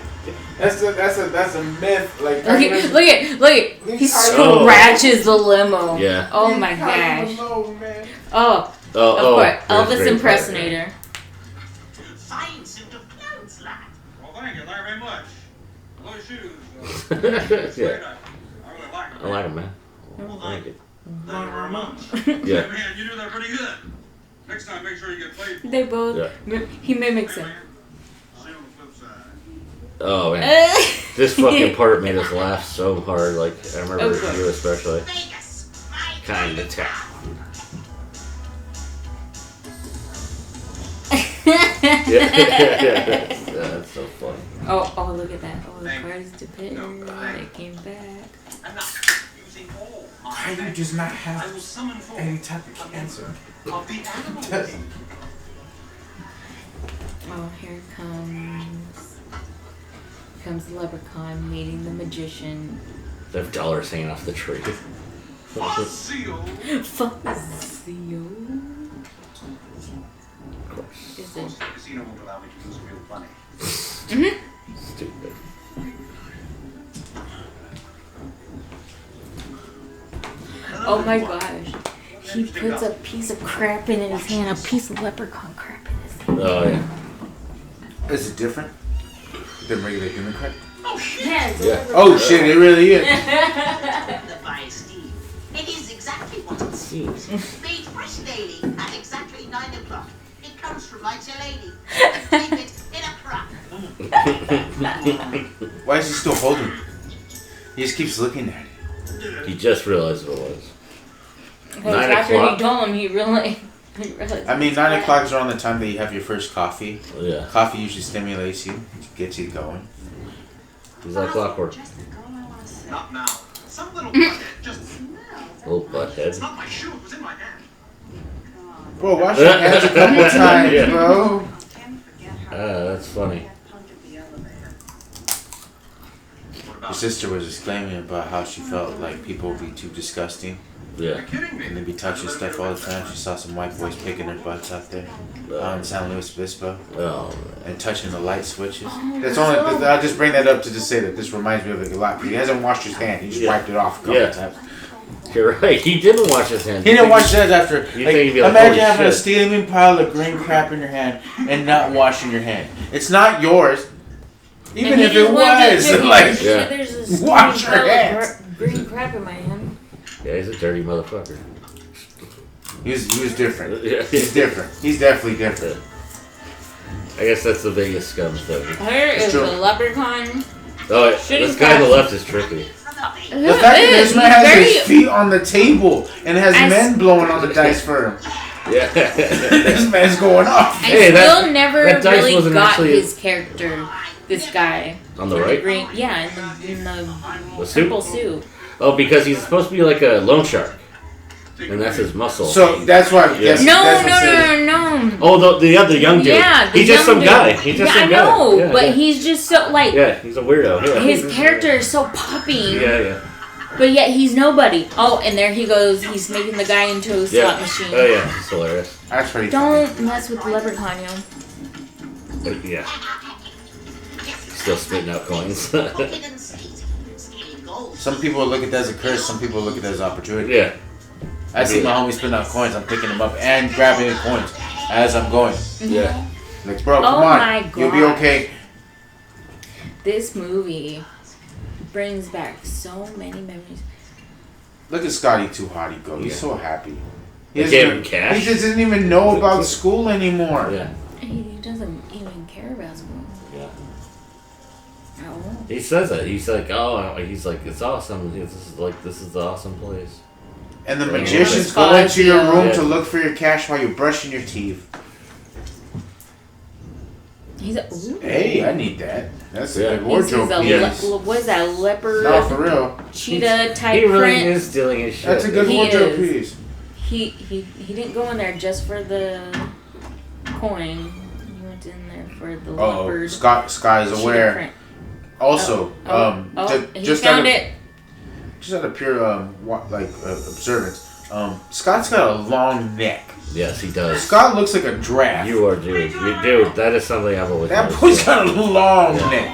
That's a myth. Like Look at he scratches the limo. Yeah. Oh my gosh. Oh, of course, there's Elvis great impersonator. Fine suit of clothes, lad. Well, thank you very much. Those shoes. Yeah. I really like them. I like him, man. Thank you. Thank you very much. Yeah. Man, you do that pretty good. Next time, make sure you get paid for it. They both. He mimics him. See you on the flip side. Oh man, this fucking part made us laugh so hard. Like I remember you especially. Kind of tough. Yeah, that's so funny. Oh, look at that. Oh, the car's depicted. They came back. I'm not using all. Caillou does not I will have summon forth any type of cancer. of the animals. Oh, here comes the Leprechaun meeting the magician. They have dollars hanging off the tree. Fossil. Fossil. Of course. Is The it? casino won't allow me to use real money. Stupid. Oh my gosh. He puts a piece of crap in his hand, a piece of leprechaun crap in his hand. Oh yeah. Is it different than regular human crap? Oh shit! Yes. Yeah. Oh shit! It really is. The fire steam. It is exactly what it seems. Made fresh daily at exactly 9 o'clock. It comes from my lady. Keep it in a crock. Why is he still holding it? He just keeps looking at it. He just realized what it was. Because 9 after o'clock? he told him, he realized. I mean, 9 o'clock is around the time that you have your first coffee. Yeah. Coffee usually stimulates you, gets you going. He's like clockwork. Not now. Some little butthead just. Little butthead. It's not my shoe. It was in my hand. Bro, wash your hands a couple times, Yeah. bro. That's funny. Your sister was exclaiming about how she felt like people would be too disgusting Yeah. and they'd be touching stuff all the time. She saw some white boys picking their butts out there in San Luis Obispo Oh, and touching the light switches. That's only. I'll just bring that up to just say that this reminds me of it a lot. He hasn't washed his hand. He just Yeah. wiped it off a couple Yeah. times. you're right. He didn't wash his hands. He didn't wash his hands after. You Like, think he'd be like, imagine "Holy having a shit." steaming pile of green crap in your hand and not washing your hand. It's not yours. Even And if he it just wanted was, to check like, it. Yeah. There's a Wash steaming your pile of hands. green crap in my hand. Yeah, he's a dirty motherfucker. he was different. Yeah. He's different. He's definitely different. I guess that's the Vegas scum thing. Here is true. the leprechaun. Oh, Shooting this guy on the crap. left is tricky. The fact that this man has his feet on the table and has men blowing on the dice for him. Yeah. This man's going off. I Hey, still that- never that dice really wasn't got actually- his character. This guy. On the right? Green, yeah, in the The suit? purple suit. Oh, because he's supposed to be like a loan shark. And that's his muscle. So that's why. Yeah. Yes, No, that's no, what I'm no, no. Oh, the other young dude. Yeah, the he's just young some dude. guy. He's just Yeah, some I guy. know, Yeah, but yeah. he's just so like Yeah, he's a weirdo. Yeah. his character is so popping. Yeah. But yet he's nobody. Oh, and there he goes. He's making the guy into a Yeah. slot machine. Oh yeah, it's hilarious. That's pretty funny. Don't mess with the leprechaun, yo. But, yeah. Still spitting out coins. Some people look at that as a curse. Some people look at that as opportunity. yeah. I see my homie spitting out coins. I'm picking them up and grabbing the coins as I'm going. Yeah. Like, bro, Oh come on. my You'll be gosh. okay. This movie brings back so many memories. Look at Scotty Too Hottie go. He's Yeah. so happy. They doesn't gave even- him cash? He just doesn't even know about school anymore. Yeah. He doesn't even care about school. Yeah. At all. He says it. He's like, oh, he's like, it's awesome. This is the awesome place. And the Yeah. magicians Yeah. go into your room Yeah. to look for your cash while you're brushing your teeth. He's a ooh. Hey, I need that. That's a Yeah. good He's wardrobe a piece. what is that, leopard No, for real. cheetah type He really print? is stealing his shit. That's a good He wardrobe is. piece. He didn't go in there just for the coin. He went in there for the Oh, leopard Scott is cheetah aware. print. Also, He just found out of, it. just out of pure observance, Scott's got a long neck. Yes, he does. Scott looks like a giraffe. You are, dude. Dude, that is something I've always That noticed. boy's got a long Yeah. neck.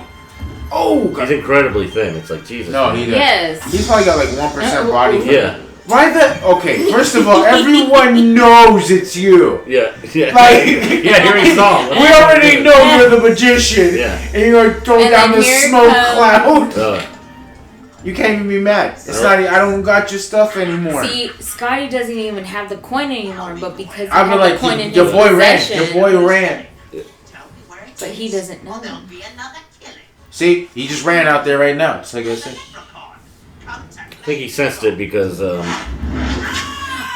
Oh, God. He's incredibly thin. It's like, Jesus. No, man. he doesn't. Yes. He's probably got like 1% body fat. Yeah. Why the? Okay, first of all, everyone knows it's you. Yeah. Yeah. Like, yeah, here he saw him. We already know you're the magician. Yeah. And you're gonna throw And down then the here smoke comes- cloud. You can't even be mad. It's No. not. I don't got your stuff anymore. See, Scotty doesn't even have the coin anymore, but because he I'd be had like, the coin in your his boy ran. possession, Your boy ran. but he doesn't know. There'll be another killing. See, he just ran out there right now. Just like I said. I think he sensed it because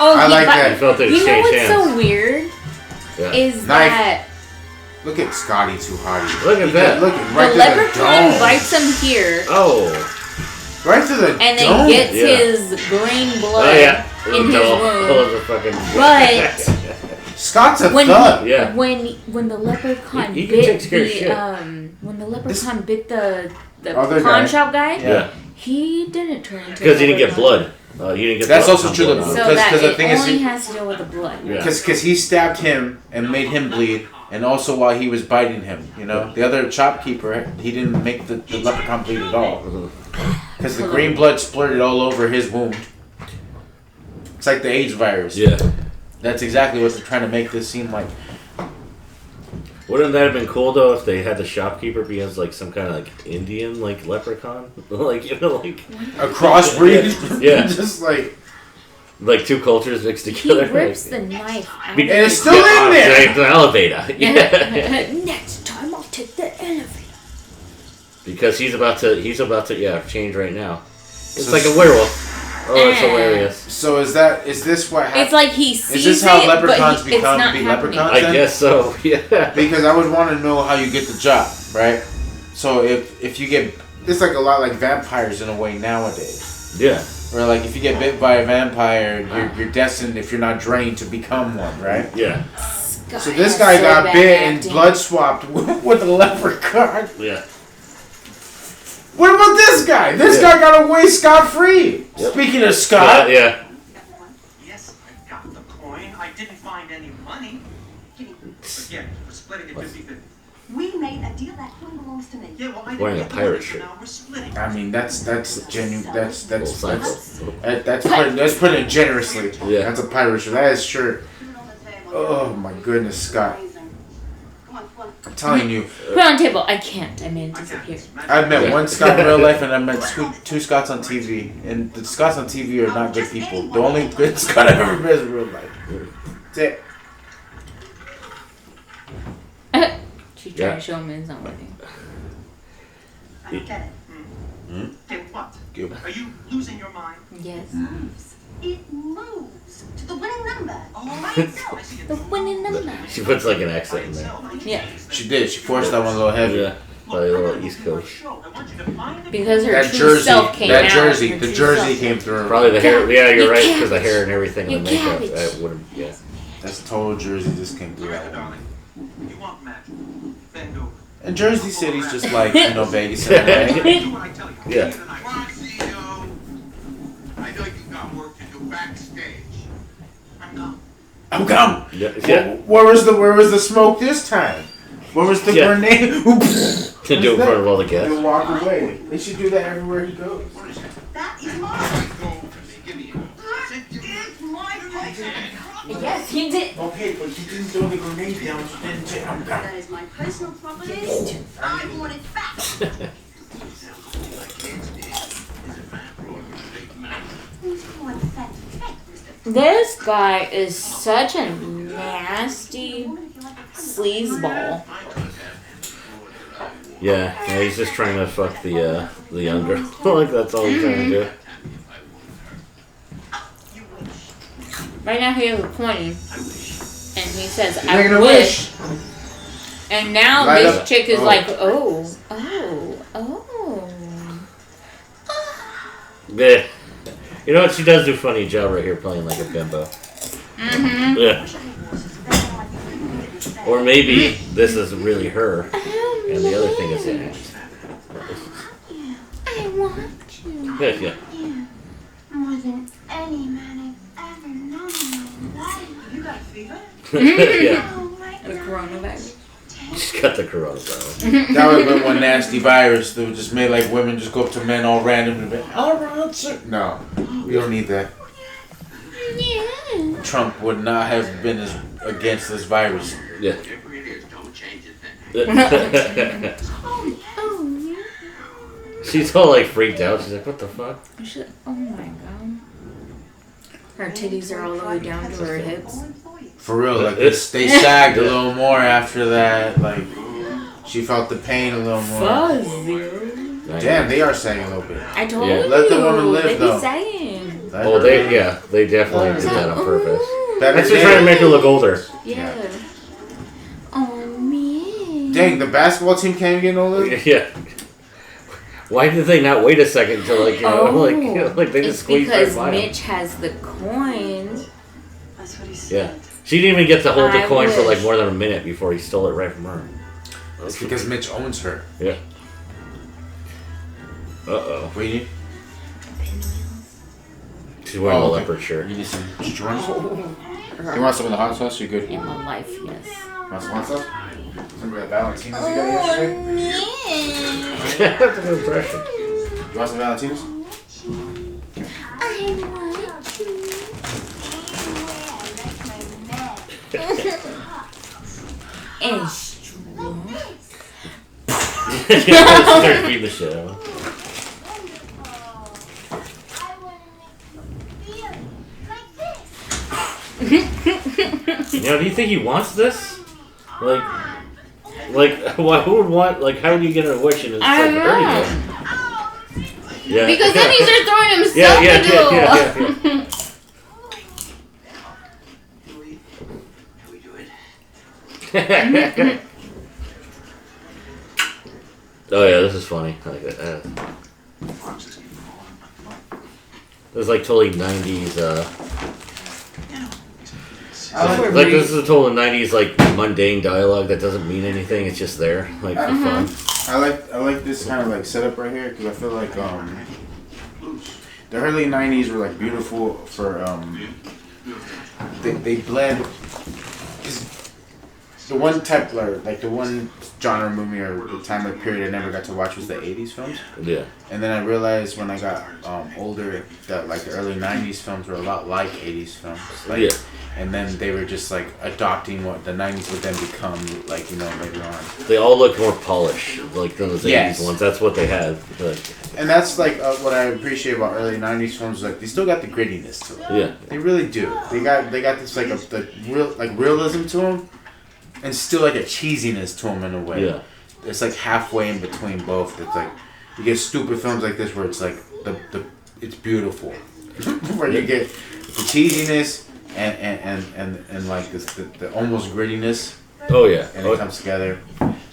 Oh, I he like bu- that. he felt it You know exchange what's hands. so weird Yeah. is Knife. that Look at Scotty Too Hottie. Look at that. Look at right the to leprechaun the dome. bites him here, Oh. Right to the and then dome. gets Yeah. his green blood Oh, yeah. in his All wound. of the fucking... But Scott's a when thug. Yeah. when the leprechaun He bit takes care of shit. when the leprechaun bit the Other pawn guy. shop guy, Yeah. he didn't turn into Because he didn't get leprechaun. blood. He didn't get That's blood. also true, though. So Because- that 'cause the it thing is only he- has to do with the blood. Yeah. Because he stabbed him and made him bleed, and also while he was biting him, you know, the other shopkeeper, he didn't make the leprechaun bleed at all, because the green blood splurted all over his wound. It's like the AIDS virus. Yeah. That's exactly what they're trying to make this seem like. Wouldn't that have been cool though if they had the shopkeeper be as like some kind of like Indian like leprechaun, like you know like A crossbreed. Yeah. Just like two cultures mixed He together. rips like, the knife out. Be- And it's still in there. It's an elevator. Yeah. Next time I'll take the elevator. Because he's about to change right now. It's like a werewolf. Oh, it's hilarious. So is this what happened? It's like he sees Is this how it, leprechauns but it's become not be happening. leprechauns? I then? guess so. Yeah. Because I would want to know how you get the job, right? So if you get it's like a lot like vampires in a way nowadays. Yeah. Where like if you get bit by a vampire, you're destined if you're not drained to become one, right? Yeah. So this guy got bit and blood swapped with a leprechaun. Yeah. What about this guy? This guy got away scot-free. Yep. Speaking of Scott. Yeah. Yes, I got the coin. I didn't find any money. But yeah, we're splitting it 50-50. We made a deal that coin belongs to me. Yeah, well, I Wearing a didn't get pirate the money, so shirt. now we're splitting. I mean that's genuine. That's Full putting it generously. Yeah. That's a pirate shirt. That is shirt. Oh my goodness, Scott. I'm telling you. Put it on the table. I can't. I made it disappear. I've met one Scott in real life and I met two Scotts on TV. And the Scotts on TV are not good people. The only good Scott I've ever met is in real life. That's it. She's trying to show him it's not working. I don't get it. Hey, what? Are you losing your mind? Yes. It moves to the winning number. Oh, by itself. I see it. The winning number. She puts like an accent in there. Yeah. She did. She forced that one a little heavy. Yeah. Probably a little East Coast. Because her That true jersey, self came that out. jersey, Her the true jersey self. came through. Probably the hair. Yeah, you're You right. Because the cabbage. hair and everything and the You makeup. cabbage. I wouldn't. Yeah. That's total Jersey just came through that one. Darling, you want Matt? Bend over. And Jersey City's just like, Vegas in a way. Do what I tell you. Yeah. Come on, CEO. I know you got work to do backstage. I'm gone. I'm gone. Yeah. Where was the smoke this time? Where was the grenade? Oops. To do in front of all the guests. To walk away. They should do that everywhere he goes. That is mine. Give me That is my place. Yes, he did. Okay, but he didn't throw the grenade down. He didn't say, I'm gone. That is my personal property. I want it back. Who's going fat fat, Mr. This guy is such a nasty sleazeball. Yeah. He's just trying to fuck the young girl. Like that's all he's trying to do. Right now he has a coin, and he says, You're making "I a wish." And now Light this up. chick is Oh. like, "Oh. Yeah. You know what? She does do a funny job right here playing like a bimbo. Mm-hmm. Yeah. Or maybe this is really her, and the other thing is the act. I want you. Yeah. More than any man I've ever known in my life. You got a fever? Yeah. Oh my The God. coronavirus." She's got the coronavirus. That would have been one nasty virus that would just made like women just go up to men all random and be, all right, sir. No, we don't need that. Yeah. Trump would not have been as against this virus. Yeah. It is. Don't change a thing. Oh, She's all like freaked out. She's like, "What the fuck?" She's like, "Oh my God." Her titties are all the way down to her hips. For real, like they sagged a little more after that. Like she felt the pain a little more. Fuzzy. Damn, they are sagging a little bit. I told Yeah. you. Let the woman live, they though. be saying. That Oh, hurt. they definitely did that on purpose. Better That's just days. trying to make her look older. Yeah. Oh, me. Dang, the basketball team can't even get no look. Yeah. Why did they not wait a second until like they just It's squeezed right because by him? Mitch has the coin. That's what he said. Yeah. She didn't even get to hold the I coin for like wish. more than a minute before he stole it right from her. It's because Mitch owns her. Yeah. Uh-oh. What do you need? She's wearing a okay. leopard shirt. You need some. You want some? You want some of the hot sauce? You're good. In my life, yes. Want some hot sauce? Some of that Valentinos you got yesterday? That's a good impression. You want some Valentinos? I want you. And strong. Start beating the shit out of him. You know, do you think he wants this? Like, who would want? Like, how do you get a wish and it's I like hurting know. him? Yeah. Because then he starts throwing himself Yeah. Can we do it? Oh yeah, this is funny. I like that. It was like totally 90s. Like this is a total 90s like mundane dialogue that doesn't mean anything. It's just there, like for fun. I like this kind of like setup right here because I feel like the early 90s were like beautiful for they blend. The one type like the one genre movie or the time of period I never got to watch was the 80s films. Yeah. And then I realized when I got older that like the early 90s films were a lot like 80s films. Like, yeah. And then they were just like adopting what the 90s would then become, like, you know, later on. They all look more polished, like than those 80s ones. That's what they had. Like, and that's like what I appreciate about early 90s films. Like, they still got the grittiness to them. Yeah. They really do. They got this like the real realism to them, and still like a cheesiness to them in a way. Yeah. It's like halfway in between both. It's like you get stupid films like this where it's like it's beautiful, where you get the cheesiness. And like this the almost grittiness. Oh yeah, and it comes together.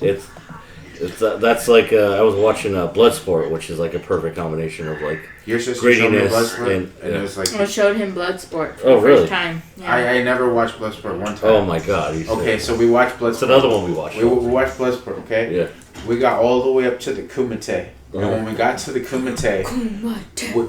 It's that's like I was watching Bloodsport, which is like a perfect combination of like your sister showed me Bloodsport, and it was like I showed him Bloodsport for the first time. Yeah. I never watched Bloodsport one time. Oh my god! Okay, so we watched Bloodsport. It's another one we watched. We watched Bloodsport. Okay. Yeah. We got all the way up to the Kumite. And when we got to the Kumite,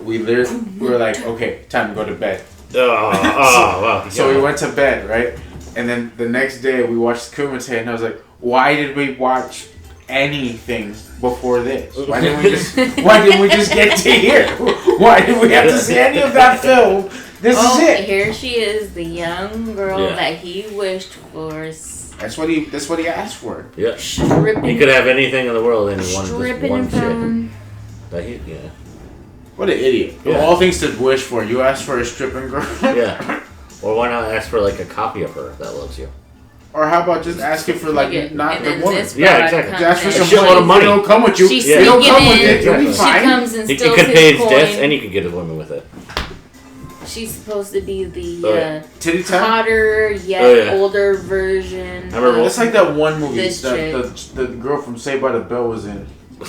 we literally were like, okay, time to go to bed. Wow. So we went to bed, right? And then the next day we watched Kumite, and I was like, why did we watch anything before this? Why didn't we just get to here? Why did we have to see any of that film? This is it. Here she is, the young girl that he wished for. That's what he asked for. Yeah. Stripping. He could have anything in the world, and he wanted Stripping this one from. chick. Yeah. What an idiot. Yeah. Of all things to wish for, you asked for a stripping girl. Yeah. Or why not ask for like a copy of her that loves you? Or how about just asking for like not the woman? Yeah, exactly. Just ask for some shitload of money. He'll come with you. She's He'll come with it. Exactly. You'll be fine. She comes and He steals could pay his coin. debts, and he could get his women with it. She's supposed to be the Titty tap? hotter yet older version. I remember it's like that one movie This that the girl from Saved by the Bell was in. I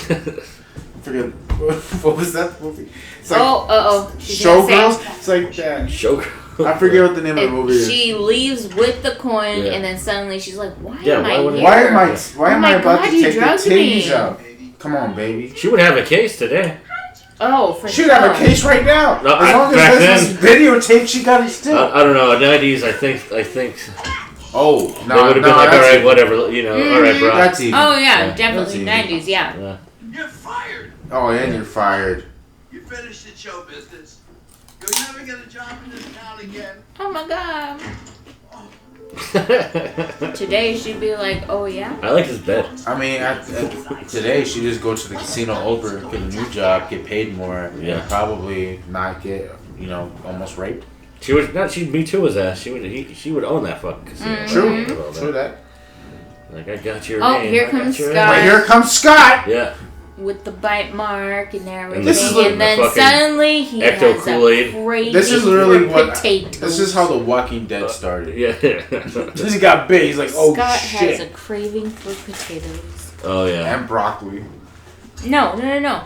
forget what was that movie? It's like Showgirls. It's like that. Showgirls. I forget what the name of the movie is. She leaves with the coin, and then suddenly she's like, "Why am I here? Why am I about to take the titties me. out? Come on, baby." She would have a case today. Oh, for She'd sure. have a case right now. No, as long as there's this videotape, she got it still. I don't know. 90s, I think. Oh, no, they would have been like, all right, whatever, you know, all right, bro. That's easy. Oh yeah, definitely 90s. Yeah. You're fired. Oh, and you're fired. You finished the show business. You'll never get a job in this town again. Oh my god. Today she'd be like, oh yeah. I like his bed. I mean, today she just go to the casino over, get a new job, get paid more, and probably not get, almost raped. She would not. She'd me too his ass. She would own that fucking casino. Mm-hmm. True that. Like I got your Oh, name. here comes Scott. Right, here comes Scott. Yeah. With the bite mark and everything, and then suddenly he has Kool-Aid. a crazy This is literally potato. This is how The Walking Dead started. Yeah. This he got big. He's like, oh Scott shit. has a craving for potatoes. Oh yeah. And broccoli. No.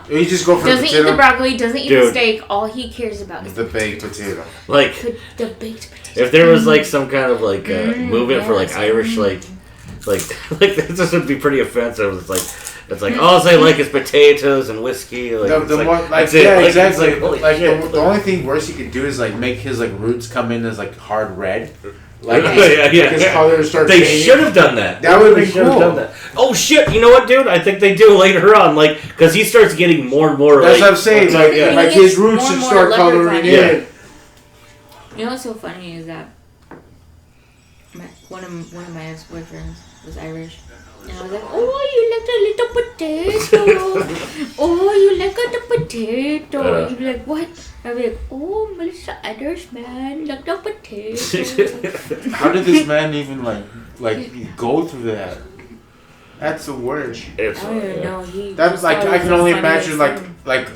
He just go for doesn't the potato. eat the broccoli, doesn't eat the steak. All he cares about is the baked potato. Like the baked potato. If there was like some kind of like movement for like Irish like this would be pretty offensive. It's like all they like is potatoes and whiskey. Like, exactly. The only thing worse you could do is like make his like roots come in as like hard red. Like his color starts They changing. should have done that. That would have been cool. Done that. Oh shit! You know what, dude? I think they do later on, like because he starts getting more and more. That's what I'm saying. Like his roots should start coloring in. You know what's so funny is that one of my ex-boyfriends was Irish. And I was like, oh, you like a little potato. Oh, you like a potato. He'd be like, what? I'd be like, oh, Melissa Irish man, like a potato. How did this man even like go through that? That's the worst. I don't know. That's like I can only imagine like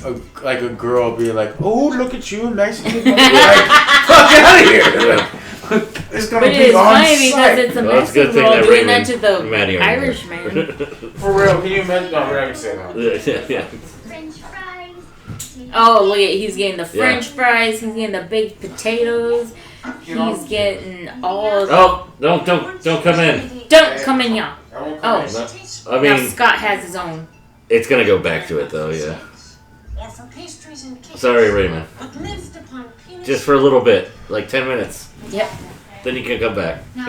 a girl be like, oh, look at you, Mexican. Like, fuck out of here. It's gonna But be it's on funny because site. it's a Well, it's a good Mexican thing girl that doing that Raymond- to the Maddie are Irish here. man. For real, can you imagine? No, we're not gonna say that. Yeah. French fries. Oh, look at he's getting the Yeah. French fries. He's getting the baked potatoes. He's getting all. Oh, don't come in. Don't come in here. I won't Oh. come in. I Now mean, Scott has his own. it's gonna go back to it though. Yeah. Or for pastries and cakes. Sorry, Raymond. But lived upon peanuts. Just for a little bit, like 10 minutes. Yep. Then you can come back. No,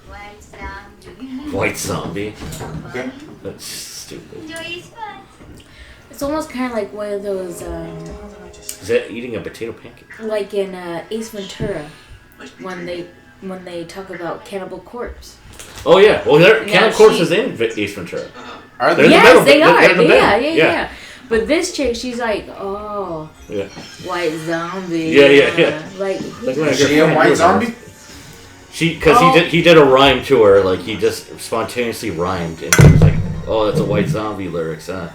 White zombie. White zombie. Okay. That's stupid. Enjoy your spots. It's almost kind of like one of those, Is that eating a potato pancake? like in Ace Ventura, when they talk about Cannibal Corpse. Oh yeah. Well, Yeah, Cannibal Corpse she- is in Ace Ventura. Are They're they? in the middle. Yes, they They're are. in the middle. Yeah. But this chick, she's like, oh, Yeah. white zombie. Yeah. Like, Like when I Is she a girlfriend white was zombie? Because Oh. he did a rhyme to her, like he just spontaneously rhymed, and he was like, "Oh, that's a white zombie lyrics, huh?"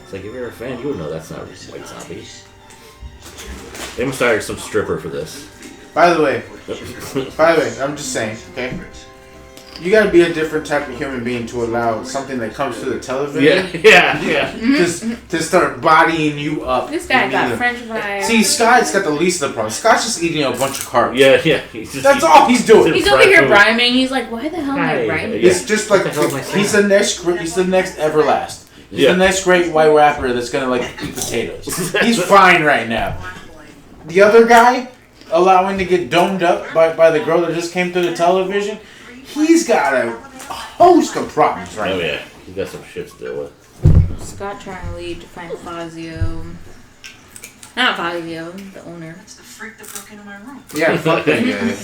It's like if you're a fan, you would know that's not a white zombie. They must hire some stripper for this. By the way, I'm just saying, okay? You gotta be a different type of human being to allow something that comes to the television Yeah. just to start bodying you up. this guy got immediately. French fries. See, Scott's got the least of the problem. Scott's just eating a bunch of carbs. Yeah. He's just, That's all he's doing. He's fried over here food. rhyming. He's like, why the hell am I Hi. rhyming? Yeah. It's just like What the hell am I saying? he's the next Everlast. He's Yeah. the next great white rapper that's gonna like eat potatoes. He's fine right now. The other guy, allowing to get domed up by the girl that just came through the television, he's got a host of problems right Oh now. yeah, he got some shit to deal with. Scott trying to lead to find Fazio. Not Fazio, the owner. It's the freak that broke into my room. Yeah, fuck that guy.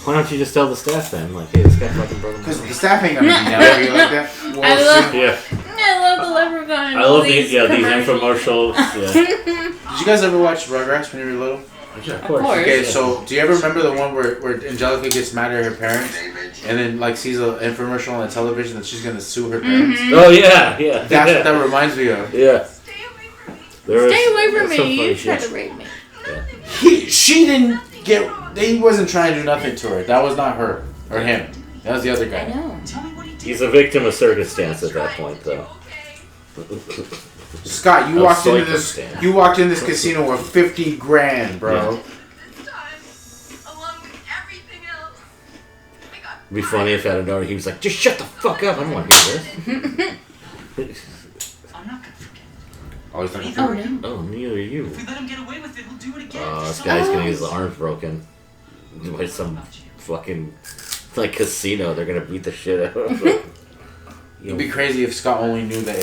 Why don't you just tell the staff then, like, hey, this guy fucking broke Because my the staff ain't gonna be down for you like that. I love- Yeah, I love the Leprechaun. I love these commercials. infomercials. Yeah, Did you guys ever watch Rugrats when you were little? yeah, Of course. Okay, so do you ever remember the one where Angelica gets mad at her parents and then like sees an infomercial on the television that she's gonna sue her parents? Oh yeah. That's what that reminds me of. Yeah. There Stay away from that's some me. funny You tried shit. to rape me. She didn't get. He wasn't trying to do nothing to her. That was not her or him. That was the other I guy. know. Tell me what he did. He's a victim of circumstance at that point, though. Scott, you A walked into psycho this. stand. You walked in this casino with 50 grand, bro. Along with everything else. I got It'd be funny if out of nowhere he was like, "Just shut the fuck up! I don't want to hear this." I'm not gonna forget. Always looking Oh for. no. Oh, neither are you. If we let him get away with it, he'll do it again. Oh, this Just guy's like- gonna get his arms broken by some fucking like casino. They're gonna beat the shit out of him. It'd be crazy if Scott only knew that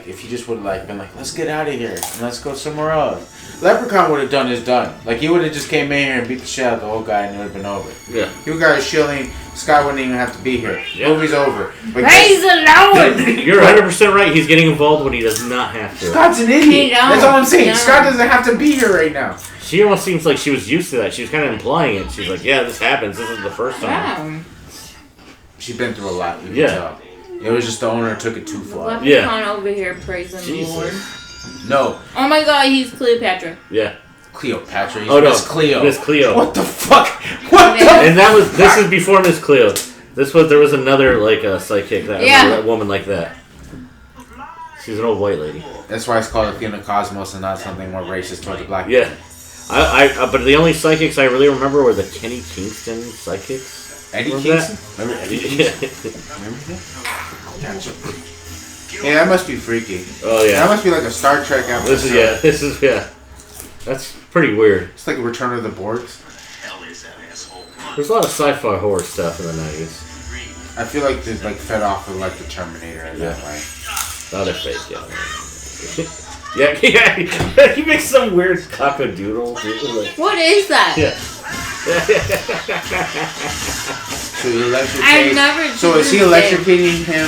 if he just would have been like, let's get out of here and let's go somewhere else. Leprechaun would have done his done. Like he would have just came in here and beat the shit out of the whole guy and it would have been over. Yeah. You guys shilling. Scott wouldn't even have to be here. Yeah. Movie's over. But Praise the Lord! You're 100% right. He's getting involved when he does not have to. Scott's an idiot. He don't. That's all I'm saying. No. Scott doesn't have to be here right now. She almost seems like she was used to that. She was kind of implying it. She's like, "Yeah, this happens. This is the first time." Wow. She's been through a lot. You can Yeah. tell. It was just the owner took it too far. Leprechaun Yeah. over here praising the Lord. Jesus. No, Oh my god, he's Cleopatra. Yeah. Cleopatra. He's Oh no, Miss Cleo. Miss Cleo. What the fuck? What the? Yeah. And that was this is before Miss Cleo. There was another like psychic that Yeah. that woman like that. She's an old white lady. That's why it's called Athena Cosmos and not something more racist towards the black. Yeah. But the only psychics I really remember were the Kenny Kingston psychics. Eddie Remember that? Kingston. Remember Eddie Yeah. Kingston? Remember that? Gotcha. Yeah, that must be freaky. Oh That yeah. must be like a Star Trek episode. This is That's pretty weird. It's like a Return of the Borgs. Hell is that asshole? There's a lot of sci-fi horror stuff in the 90s. I feel like they fed off of like the Terminator in that way. Oh, they're fake, yeah. yeah. He makes some weird cockadoodle. Like, What is that? yeah. So he electrocutes. I've never So is he seen it. electrocuting him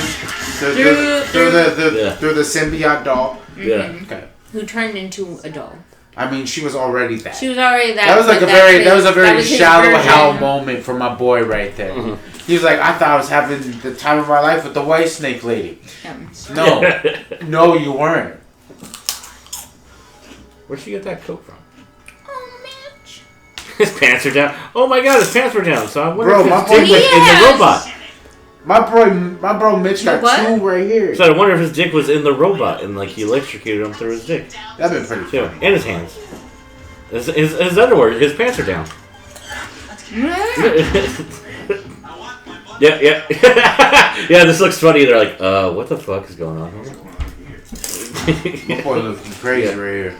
through the symbiote doll? Yeah. Okay. Who turned into a doll. I mean, she was already that. She was already that. That was like but a very that's his shallow version. hell moment for my boy right there. Mm-hmm. He was like, I thought I was having the time of my life with the white snake lady. No, no, you weren't. Where'd she get that coat from? Oh man, His pants are down. Oh my god, his pants were down. So I wonder Bro, if my his dick boy- was in the robot. My bro Mitch got What? 2 right here. So I wonder if his dick was in the robot and like he electrocuted him through his dick. That'd been pretty Too. funny. And his hands. His underwear, his pants are down. Yeah. Yeah, this looks funny. They're like, what the fuck is going on here? My boy looking crazy right here.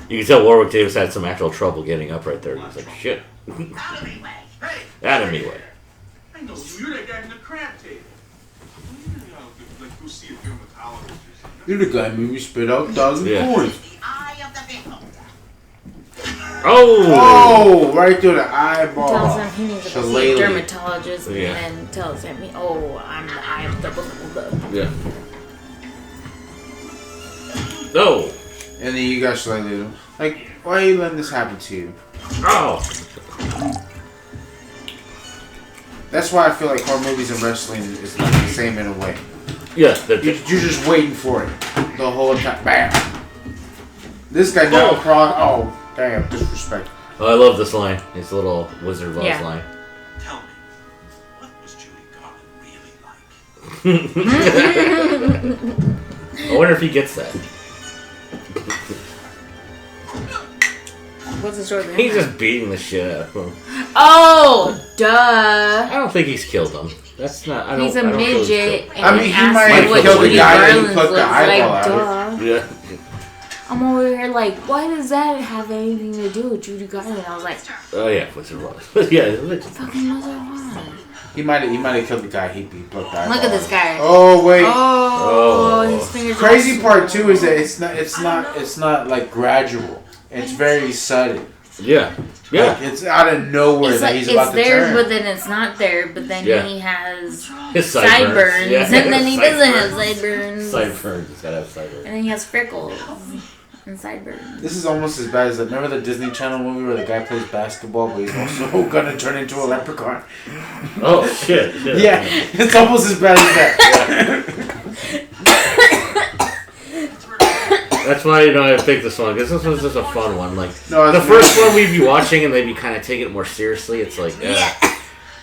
You can tell Warwick Davis had some actual trouble getting up right there. He's like, shit. Out of me way. Hey, Out of me way. I know you. You're that guy from the crab table. Like, go see a dermatologist or something. You're the guy who made me spit out 1,000 Yeah. coins. the eye of the beholder. Oh! Oh, right through the eyeball. Tells him he needs to go see a Shillelagh. dermatologist, Yeah. and then tells him, "Oh, I'm the eye of the beholder." Yeah. No! And then you got Shillelagh. Like, why are you letting this happen to you? Oh! That's why I feel like horror movies and wrestling is like the same in a way. Yeah, they're You're just waiting for it the whole time. Bam! This guy now Oh. crawling. Oh, damn, disrespect. Oh, I love this line. His little Wizard of Oz Yeah. line. Tell me, what was Judy Garland really like? I wonder if he gets that. What's the story? He's just beating the shit out of him. Oh, duh. I don't think he's killed him. That's not. I don't. He's a I don't feel he's midget. killed. And I mean, he asked might me have what killed the Judy guy that he Garland's plucked the looks eyeball like, out duh. Yeah. I'm over here like, why does that have anything to do with Judy Garland? I was like, Oh yeah, Wizard of Oz. Yeah. fucking mother of God. He might have killed the guy. He plucked the eyeball. Look at this guy. Oh wait. Oh, his fingers. Crazy are part too is that it's not like gradual. It's very sudden. Yeah. Like, Yeah. it's out of nowhere It's that like he's it's about to there, turn. but then it's not there. But then Yeah. he has His sideburns, Yeah. and then he doesn't have Sideburns. sideburns, Sideburns. He's gotta have sideburns. and then he has freckles and sideburns. This is almost as bad as remember the Disney Channel movie where the guy plays basketball, but he's also gonna turn into a leprechaun. Oh shit. Yeah, it's almost as bad as that. That's why I picked this one because this was just a fun one. Like No, the it's first one we'd be watching and they'd be kind of taking it more seriously. It's like,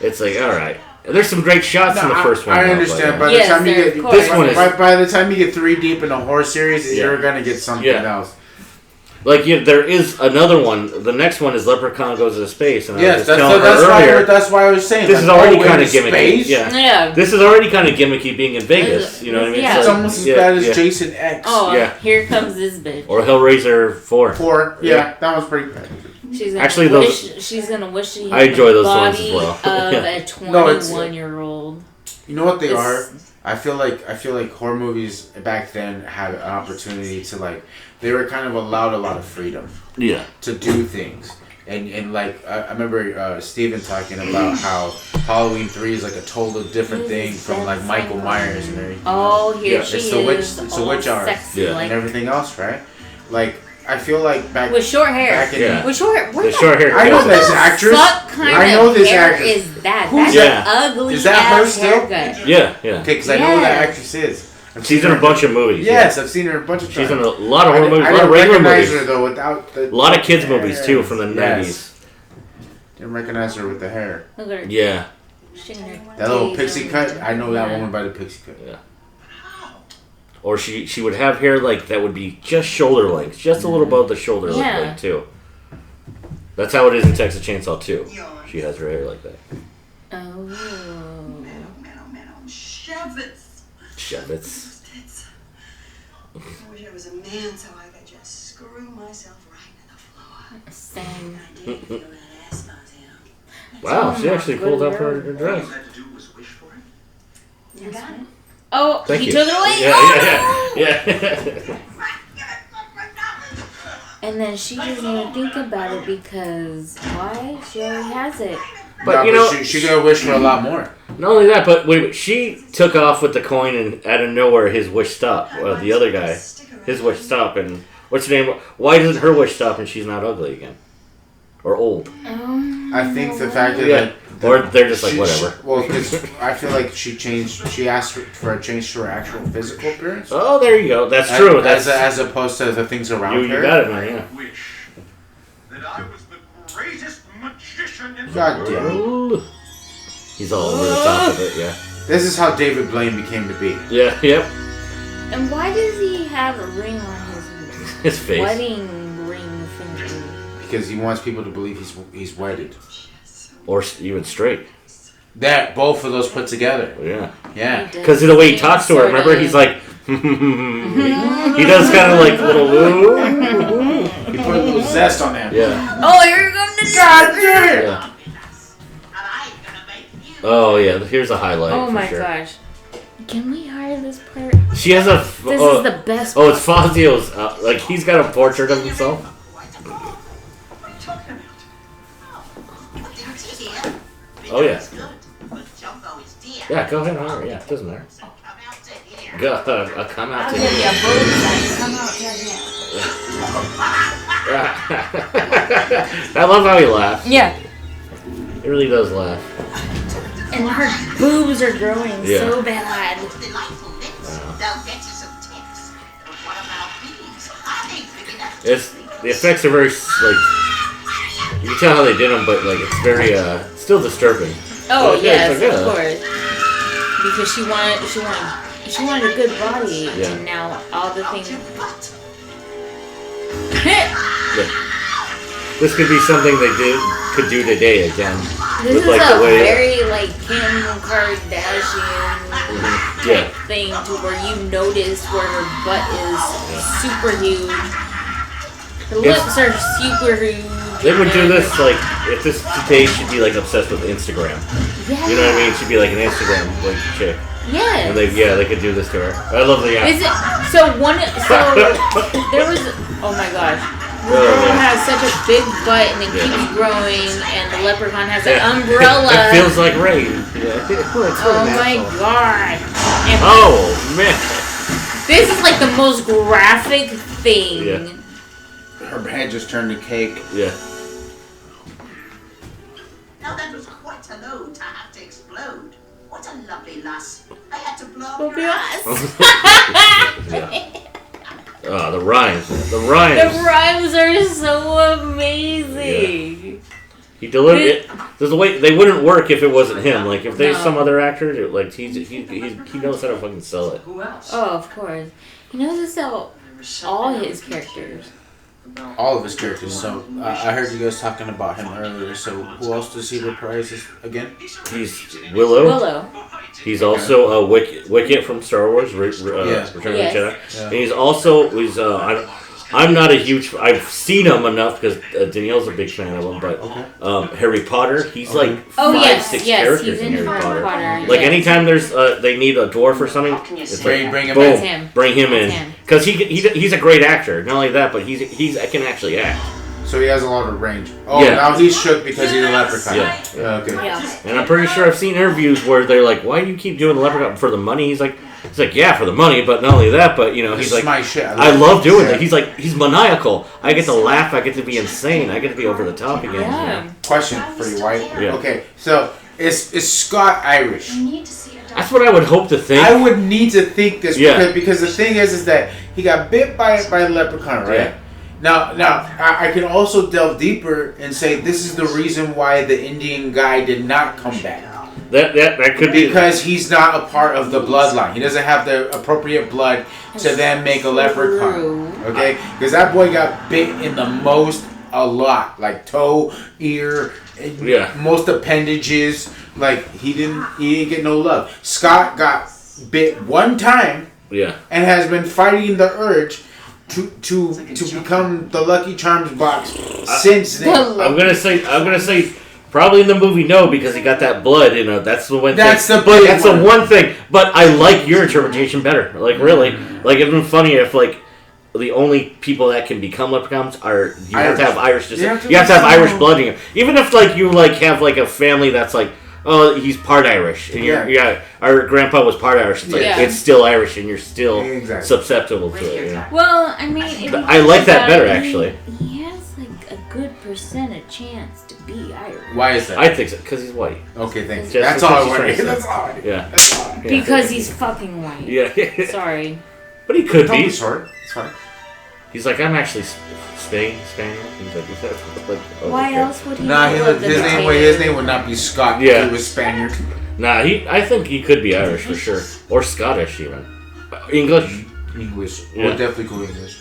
it's like all right. There's some great shots in the first one. I though, understand. but, By the time you there, get of course. This one is- by the time you get 3 deep in a horror series, Yeah. you're gonna get something Yeah. else. like there is another one. The next one is Leprechaun Goes into Space, and I Yes, was just telling her that's why I was saying this like, is already oh, kind in of gimmicky. space? Yeah, Yeah. this is already kind of gimmicky being in Vegas. You know what I mean? Yeah. It's like- almost as yeah, bad as yeah. Jason X. Oh, Yeah. here comes this bitch. Or Hellraiser 4. 4. Yeah, that was pretty bad. She's gonna Actually, wish, she's gonna wish she had I enjoy those the ones body as well. of Yeah. a No, it's- 21-year-old. You know what they It's- are? I feel like horror movies back then had an opportunity to like they were kind of allowed a lot of freedom Yeah. to do things. And like I remember Steven talking about how Halloween 3 is like a total different thing from like Michael Myers and everything. Oh, here Yeah, she it's is. the witch- it's the all witch hour. sexy, Yeah. And like, everything else, right? Like I feel like back with short hair. back in Yeah. With short hair. What The short hair. I know kills it. this actress. What kind I know of this hair actress. is that? Who's That's that? an ugly Is that her ass still? haircut. Yeah, yeah. Okay, because I know who that Yes. actress is. I've She's seen in a her- bunch of movies. Yes, I've seen her a bunch of times. She's in a lot of I horror movies, a lot of didn't regular recognize movies. her though without the. A lot of kids movies too from the Yes. 90s. Didn't recognize her with the hair. Look at her. Yeah. shaking her That little titties pixie and- cut. I know that Yeah. woman by the pixie cut. Or she would have hair like that would be just shoulder length, just a little above the shoulder Yeah. length too. That's how it is in Texas Chainsaw 2. She has her hair like that. Oh. Shevitz. Shevitz. Tits. I wish I was a man so I could just screw myself right to the floor. Same. I did feel that ass buzz out. Wow, she actually good pulled up her word. All you dress. had to do was wish for it. You got it. Oh, Thank he you. took it away. Yeah, Oh, yeah. And then she doesn't even think about it because why? She already has it. But No, you know, she gonna wish for a lot more. not only that, but wait, she took off with the coin and out of nowhere his wish stopped. The other guy, his wish stopped, and what's her name? Why doesn't her wish stop and she's not ugly again? Or old? I think the fact that Yeah. Or they're just like, she- whatever. Well, because I feel like she changed. She asked for a change to her actual physical appearance. Oh, there you go. That's true. As, That's as opposed to the things around you her. got it, man. Yeah. Wish that I was the God damn it. He's all over the top of it, yeah. This is how David Blaine became to be. Yeah, yep. And why does he have a ring on His face. wedding ring finger? Because he wants people to believe he's wedded. Or even straight. That, both of those put together. Yeah. Yeah. Because of the way he talks to her, remember? He's like, he does kind of like little woo. He put a little zest on that. Yeah. Oh, here comes the doctor! Yeah. Oh, yeah, here's a highlight. Oh for my sure. gosh. Can we hire this part? She has a. This is the best Oh, it's Fazio's. Like, he's got a portrait of himself. Oh, yeah. Yeah, go ahead. All right, yeah, it doesn't matter. Go, come out I'll to give you here. a bullseye. Come out to here. I love how he laughs. Yeah. He really does laugh. And her boobs are growing Yeah. so bad. It's the effects are very like you can tell how they did them, but like it's very still disturbing. Oh But, yes, it's like, of course. Because she wanted a good body, Yeah. and now all the things. Yeah. This could be something they could do today again. This with is like a the way. very like Kim Kardashian Yeah. type thing to where you notice where her butt is super huge. Her lips are super huge. They would do this like if this today should be like obsessed with Instagram. Yeah. You know what I mean? She'd be like an Instagram like chick. Yes. And they could do this to her. I love the Is it so there was oh my gosh. The girl has such a big butt and it keeps growing, and the leprechaun has an umbrella. It feels like rain. Yeah. Oh my god. And Oh man. this is like the most graphic thing. Yeah. Her head just turned to cake. Yeah. Now that was quite a load to have to explode. What a lovely lass. I had to blow up your ass. Yeah. Oh, the rhymes. The rhymes. The rhymes are so amazing. He delivered it. There's a way they wouldn't work if it wasn't him. Like if there's No. some other actor, like he knows how to fucking sell it. Who else? Oh, of course. He knows to sell all his characters. All of his characters. So I heard you guys talking about him earlier. So who else does he reprise again? He's Willow. Willow. He's also Wicket from Star Wars, Return of the Yes. Jedi. Yeah. And he's also I'm not a huge. I've seen him enough because Danielle's a big fan of him. But Harry Potter, he's like Oh, 5, yes, 6 yes, characters he's in in Harry Harry Potter. Potter, Like yes. anytime there's they need a dwarf or something, it's like Bring him boom, in. That's him. bring him That's in him. because he's a great actor. Not only that, but he's I can actually act. So he has a lot of range. Oh, Yeah. now he's shook because he's a leprechaun. Yeah. Okay. Yeah. And I'm pretty sure I've seen interviews where they're like, "Why do you keep doing the leprechaun for the money?" He's like, "Yeah, for the money, but not only that, but you know, This he's is like, my shit. I love doing that." He's like, he's maniacal. I get to laugh. I get to be insane. I get to be over the top again. Yeah. Question for you, White. Yeah. Okay, so is Scott Irish? You need to see a doctor. That's what I would hope to think. I would need to think this Yeah. because the thing is that he got bit by a leprechaun, right? Yeah. Now I can also delve deeper and say this is the reason why the Indian guy did not come back. That could be Because he's not a part of the bloodline. He doesn't have the appropriate blood to then make a leprechaun. Okay? Because that boy got bit in the most a lot. Like toe, ear, Yeah. most appendages. Like he didn't get no love. Scott got bit one time yeah. and has been fighting the urge to become the Lucky Charms box since then. I'm gonna say probably in the movie no because he got that blood. You know that's the one. That's thing. the But big that's one. the one thing. But I like your interpretation better. Like really, like it'd been funny if like the only people that can become leprechauns are you have to have Irish descent. You have to have Irish blood in you. Even if like you like have like a family that's like. Oh, he's part Irish, and our grandpa was part Irish. It's like it's still Irish, and you're still susceptible to it. You know? Well, I mean, if But you I think like that about better, it, actually. He has like a good percentage chance to be Irish. Why is that? I think so because he's white. Okay, thanks. Just That's because all I he's wanted. trying to That's say. all I wanted. Yeah. That's all I wanted. Because he's fucking white. Yeah. Sorry. But he could Don't be. be short. It's fine. He's like, I'm actually Spaniard. He's like, is that like? Oh, Why okay. else would he? Nah, know the his name would not be Scott. Yeah. He was Spaniard. Nah, I think he could be Irish for sure, or Scottish even. English, We'll definitely go English.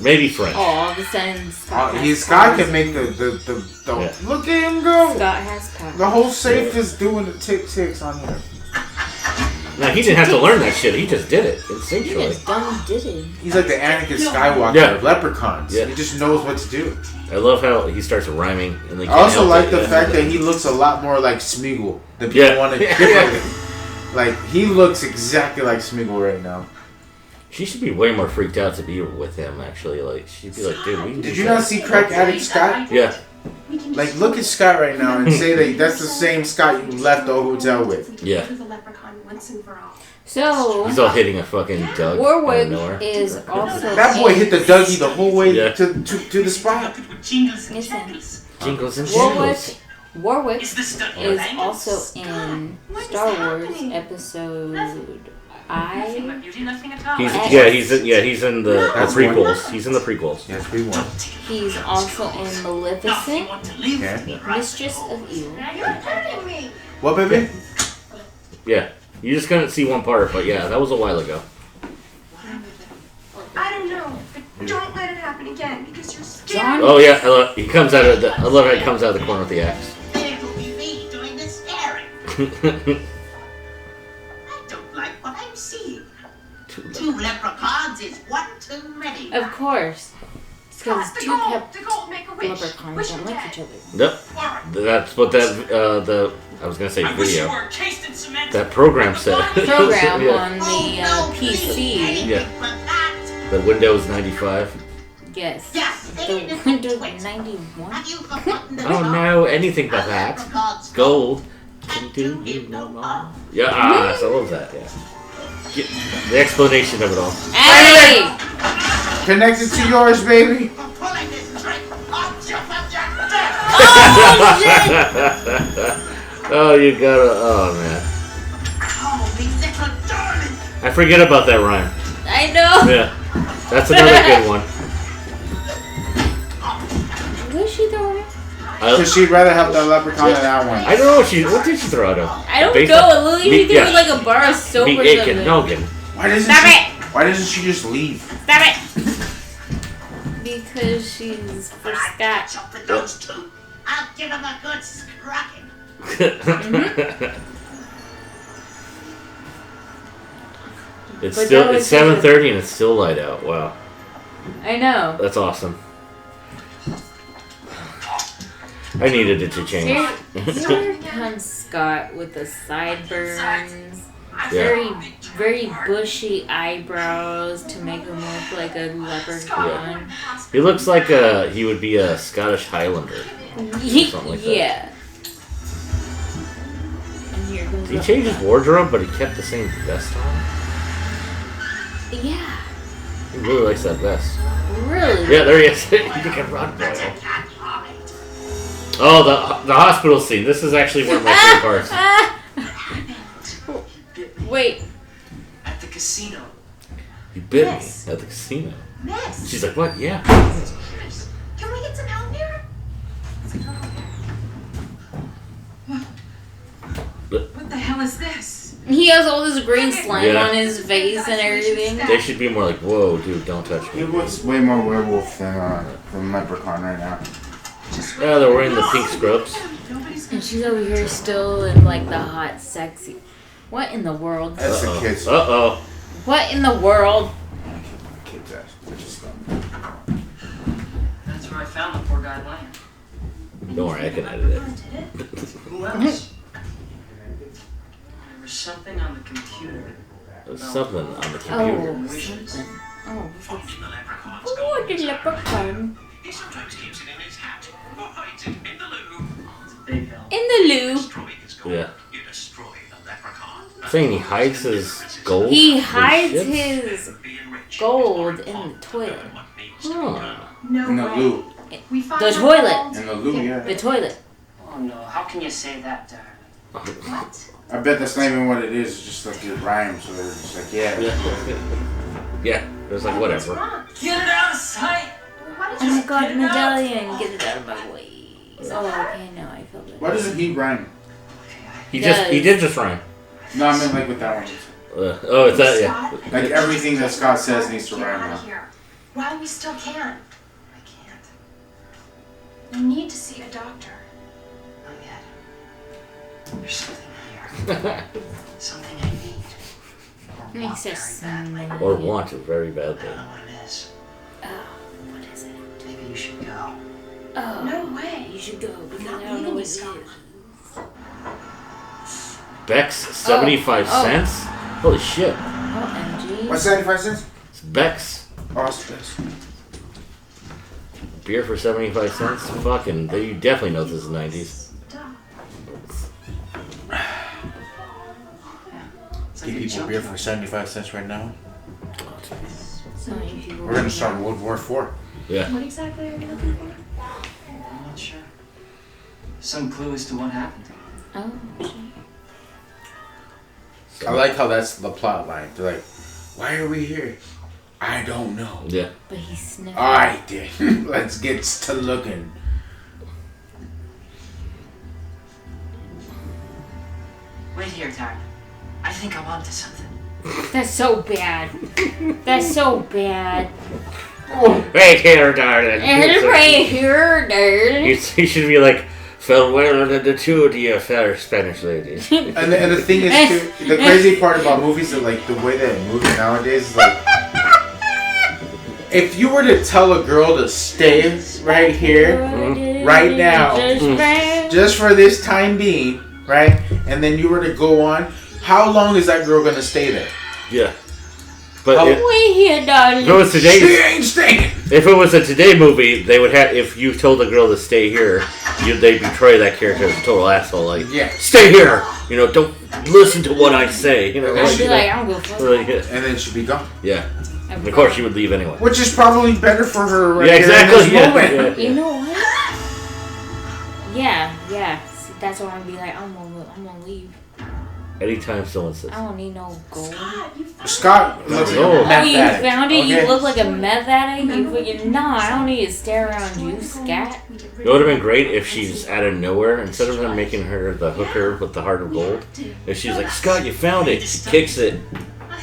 maybe French. Oh, all of a sudden, Scott. Scott can make the look at him go. Scott has power. The whole safe is doing the ticks on him. Now he didn't have to learn that shit. He just did it He instinctually. just done did it. He's like the Anakin Skywalker Yeah. of leprechauns. Yeah. He just knows what to do. I love how he starts rhyming and they. I also like the fact that he looks a lot more like Smeagol than people Yeah. want to give him. Like, he looks exactly like Smeagol right now. She should be way more freaked out to be with him. Actually, like she'd be like, dude, we can Did do you that. not see Crack Addict Scott? Yeah. Like, look at Scott right now and say that that's the same Scott you left the hotel with. Yeah. The leprechaun once and for all. So He's all hitting a fucking Doug out of Warwick nowhere. is also That boy hit the Dougie the whole way Yeah. to the spot. Jingles and Listen. jangles. Jingles and Warwick. jingles. Warwick Is this the is also in Star Wars episode Nothing but I. beauty, nothing at all. He's in the That's prequels. He's in the prequels. Yes, we won. He's also in Nothing Maleficent, want to live Okay. with me, right? Mistress of Evil. Now you're hurting me. What, baby? Yeah. You just couldn't see one part, but yeah, that was a while ago. I don't know, but don't let it happen again because you're scared. John. Oh yeah, I love how he comes out of the corner with the axe. It'll be me doing the staring. I don't like what I'm seeing. 2 leprechauns is one too many. Of course, because Scott, the two gold, kept the gold, make a wish. leprechauns Wish don't him like dead. each other. Yep. That's what I was gonna say I wish you video. were encased in cement. That program said. Program Yeah. on the PC. Yeah. The Windows 95. Yes. Yes, The Windows 91. Have you forgotten the Oh no, anything but that. Gold can do you no more. Yeah, I love that. Yeah. The explanation of it all. Hey! Connected to yours, baby. For pulling this trick, I'll jump up your Oh, you gotta. Oh man, Oh, me little darling. I forget about that rhyme. I know. Yeah, that's another good one. What is she throwing? Because she'd rather have the leprechaun than that one. I don't know what did she throw at him? I don't Baseball? know. Lily, Me- she threw yeah. like a bar of soap Me or aching something. noggin. Why doesn't she just leave? Stop it! Because she's for When I Scott. catch up with those 2, I'll give them a good scrucking. It's But still that it's was 7:30 and it's still light out. Wow, I know. that's awesome. I needed it to change. Here comes Scott with the sideburns. Yeah. Very bushy eyebrows to make him look like a leprechaun. He looks like he would be a Scottish Highlander. Something like that. Yeah. And here goes He the- changed his wardrobe, but he kept the same vest on. Yeah. He really likes that vest. Really? Yeah, there he is. He can run, boy. Oh, the hospital scene. This is actually one of my favorite parts. Wait. At the casino. You bit Yes. me at the casino. Miss, She's like, what? Yeah. can we get some help here? What the hell is this? He has all this green slime Yeah. on his face and everything. They should be more like, whoa, dude, don't touch He me. looks way more werewolf than leprechaun right now. Yeah, they're wearing the pink scrubs. And she's over here still in like the hot, sexy. What in the world? That's the kids. Uh-oh. What in the world? Kids ass. They're just dumb. That's where I found the poor guy lying. Don't worry, I can edit it. Who else? There was something on the computer. There's something on the computer. Oh, Wishes. something. Oh, Finding the leprechaun's oh, gold. the leprechaun. He sometimes keeps it in his hat or hides it in the loo. It's a big help. In the loo. Destroying his gold, Yeah. you destroy the leprechaun. Saying he hides his gold? He Holy hides shit. his Being rich gold is in hard the fault. toilet. What needs to be Huh. done. No In the way. loo. We find The the toilet. gold. In the loo, yeah. The toilet. Oh no, how can you say that, darling? What? I bet that's not even what it is. It's just like it rhymes. So it's just like, yeah. Yeah. Yeah. It's like, What's whatever. wrong? Get it out of sight! Why did Oh you my just god, get it out? medallion! Get it out of my way. Is that Oh, her? okay, no, I felt it. Why doesn't he rhyme? He did just rhyme. No, I mean like with that one. Oh, it's that, yeah. Scott, Like everything that Scott says needs to Get rhyme out now. of here. While we still can. I can't. You need to see a doctor. Not yet. There's something here. Something I need. Or want Makes us very badly. Or want it very I badly. don't know what it is. Oh, what is it? Maybe you should go. Oh, No way. you should go because Not I don't know leaving what you, it is. Scott. Beck's 75 Oh. cents? Holy shit. OMG. What's 75 cents? It's Beck's. Oh, it's this. Beer for 75 cents? Fucking, you definitely know this is 90s. Give people beer for 75 cents right now. Some people We're gonna start World War IV. Yeah. What exactly are you looking for? I'm not sure. Some clue as to what happened. Oh, shit. I like how that's the plot line. They're like, why are we here? I don't know. Yeah. But he sniffed. I did. Let's get to looking. Wait here, Tara. I think I'm onto something. That's so bad. That's so bad. Right here, darling. And right here, darling. You should be like, farewell to the two of you fair Spanish ladies. And the thing is, too, the crazy part about movies is like the way that movies nowadays is like, if you were to tell a girl to stay right here, right now, just for this time being, right, and then you were to go on, how long is that girl gonna stay there? Yeah. But How- Wait here, darling. if it was She today, ain't staying. if it was a today movie, they would have. If you told a girl to stay here, they betray that character as a total asshole. Like, Yeah. stay here. You know, don't listen to what I say. You know, I'd be like, I don't go fuck. like, yeah. And then she'd be gone. Yeah. And of course, she would leave anyway. Which is probably better for her right Yeah, here exactly. in this Yeah, moment. yeah. You know what? Yeah. See, that's why I'm be like, I'm gonna leave. Anytime someone says, I don't need no gold. Scott looks like Oh. a meth Oh, you addict, found it? You okay? look like a meth addict? You freaking... Nah, I don't need to stare around you, scat. it would have been great if she's out of nowhere, instead of them making her the hooker with the heart of gold, if she's like, Scott, you found it. She kicks it,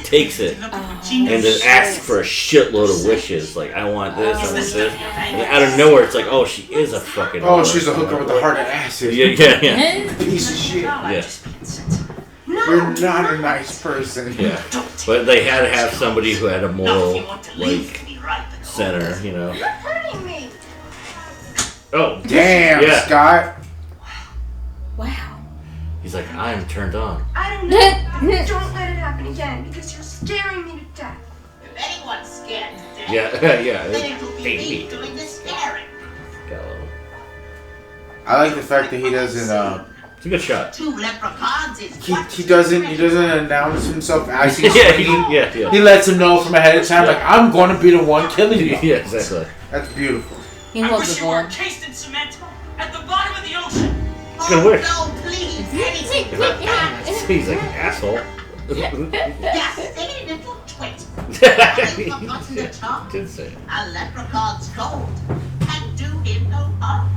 takes it, and then asks for a shitload of wishes. Like, I want this, I want this. And out of nowhere, it's like, oh, she is a fucking Oh, whore. she's a hooker with a heart of acid. Yeah. Piece of shit. Yeah. You're not a nice person. Yeah. But they had to have somebody who had a moral, like, center, you know. You're hurting me. Oh, Damn, Yeah. Scott. Wow. he's like, I'm turned on. I don't know. Don't let it happen again because you're scaring me to death. If anyone's scared to death, Yeah, yeah. then it will be me doing the scaring. I like the fact that he doesn't. It's a good shot. 2 leprechauns is He doesn't announce himself as he's Yeah, swinging. yeah. He lets him know from ahead of time, like, I'm going to be the one killing you. Yeah, exactly. That's beautiful. He I loves wish the you were gold. encased in cement at the bottom of the ocean. Good wish. Oh, no, please. Anything but that. He's like, asshole. Yes, silly little twit. I've forgotten the talk. Did say it. A leprechaun's gold can do him no harm.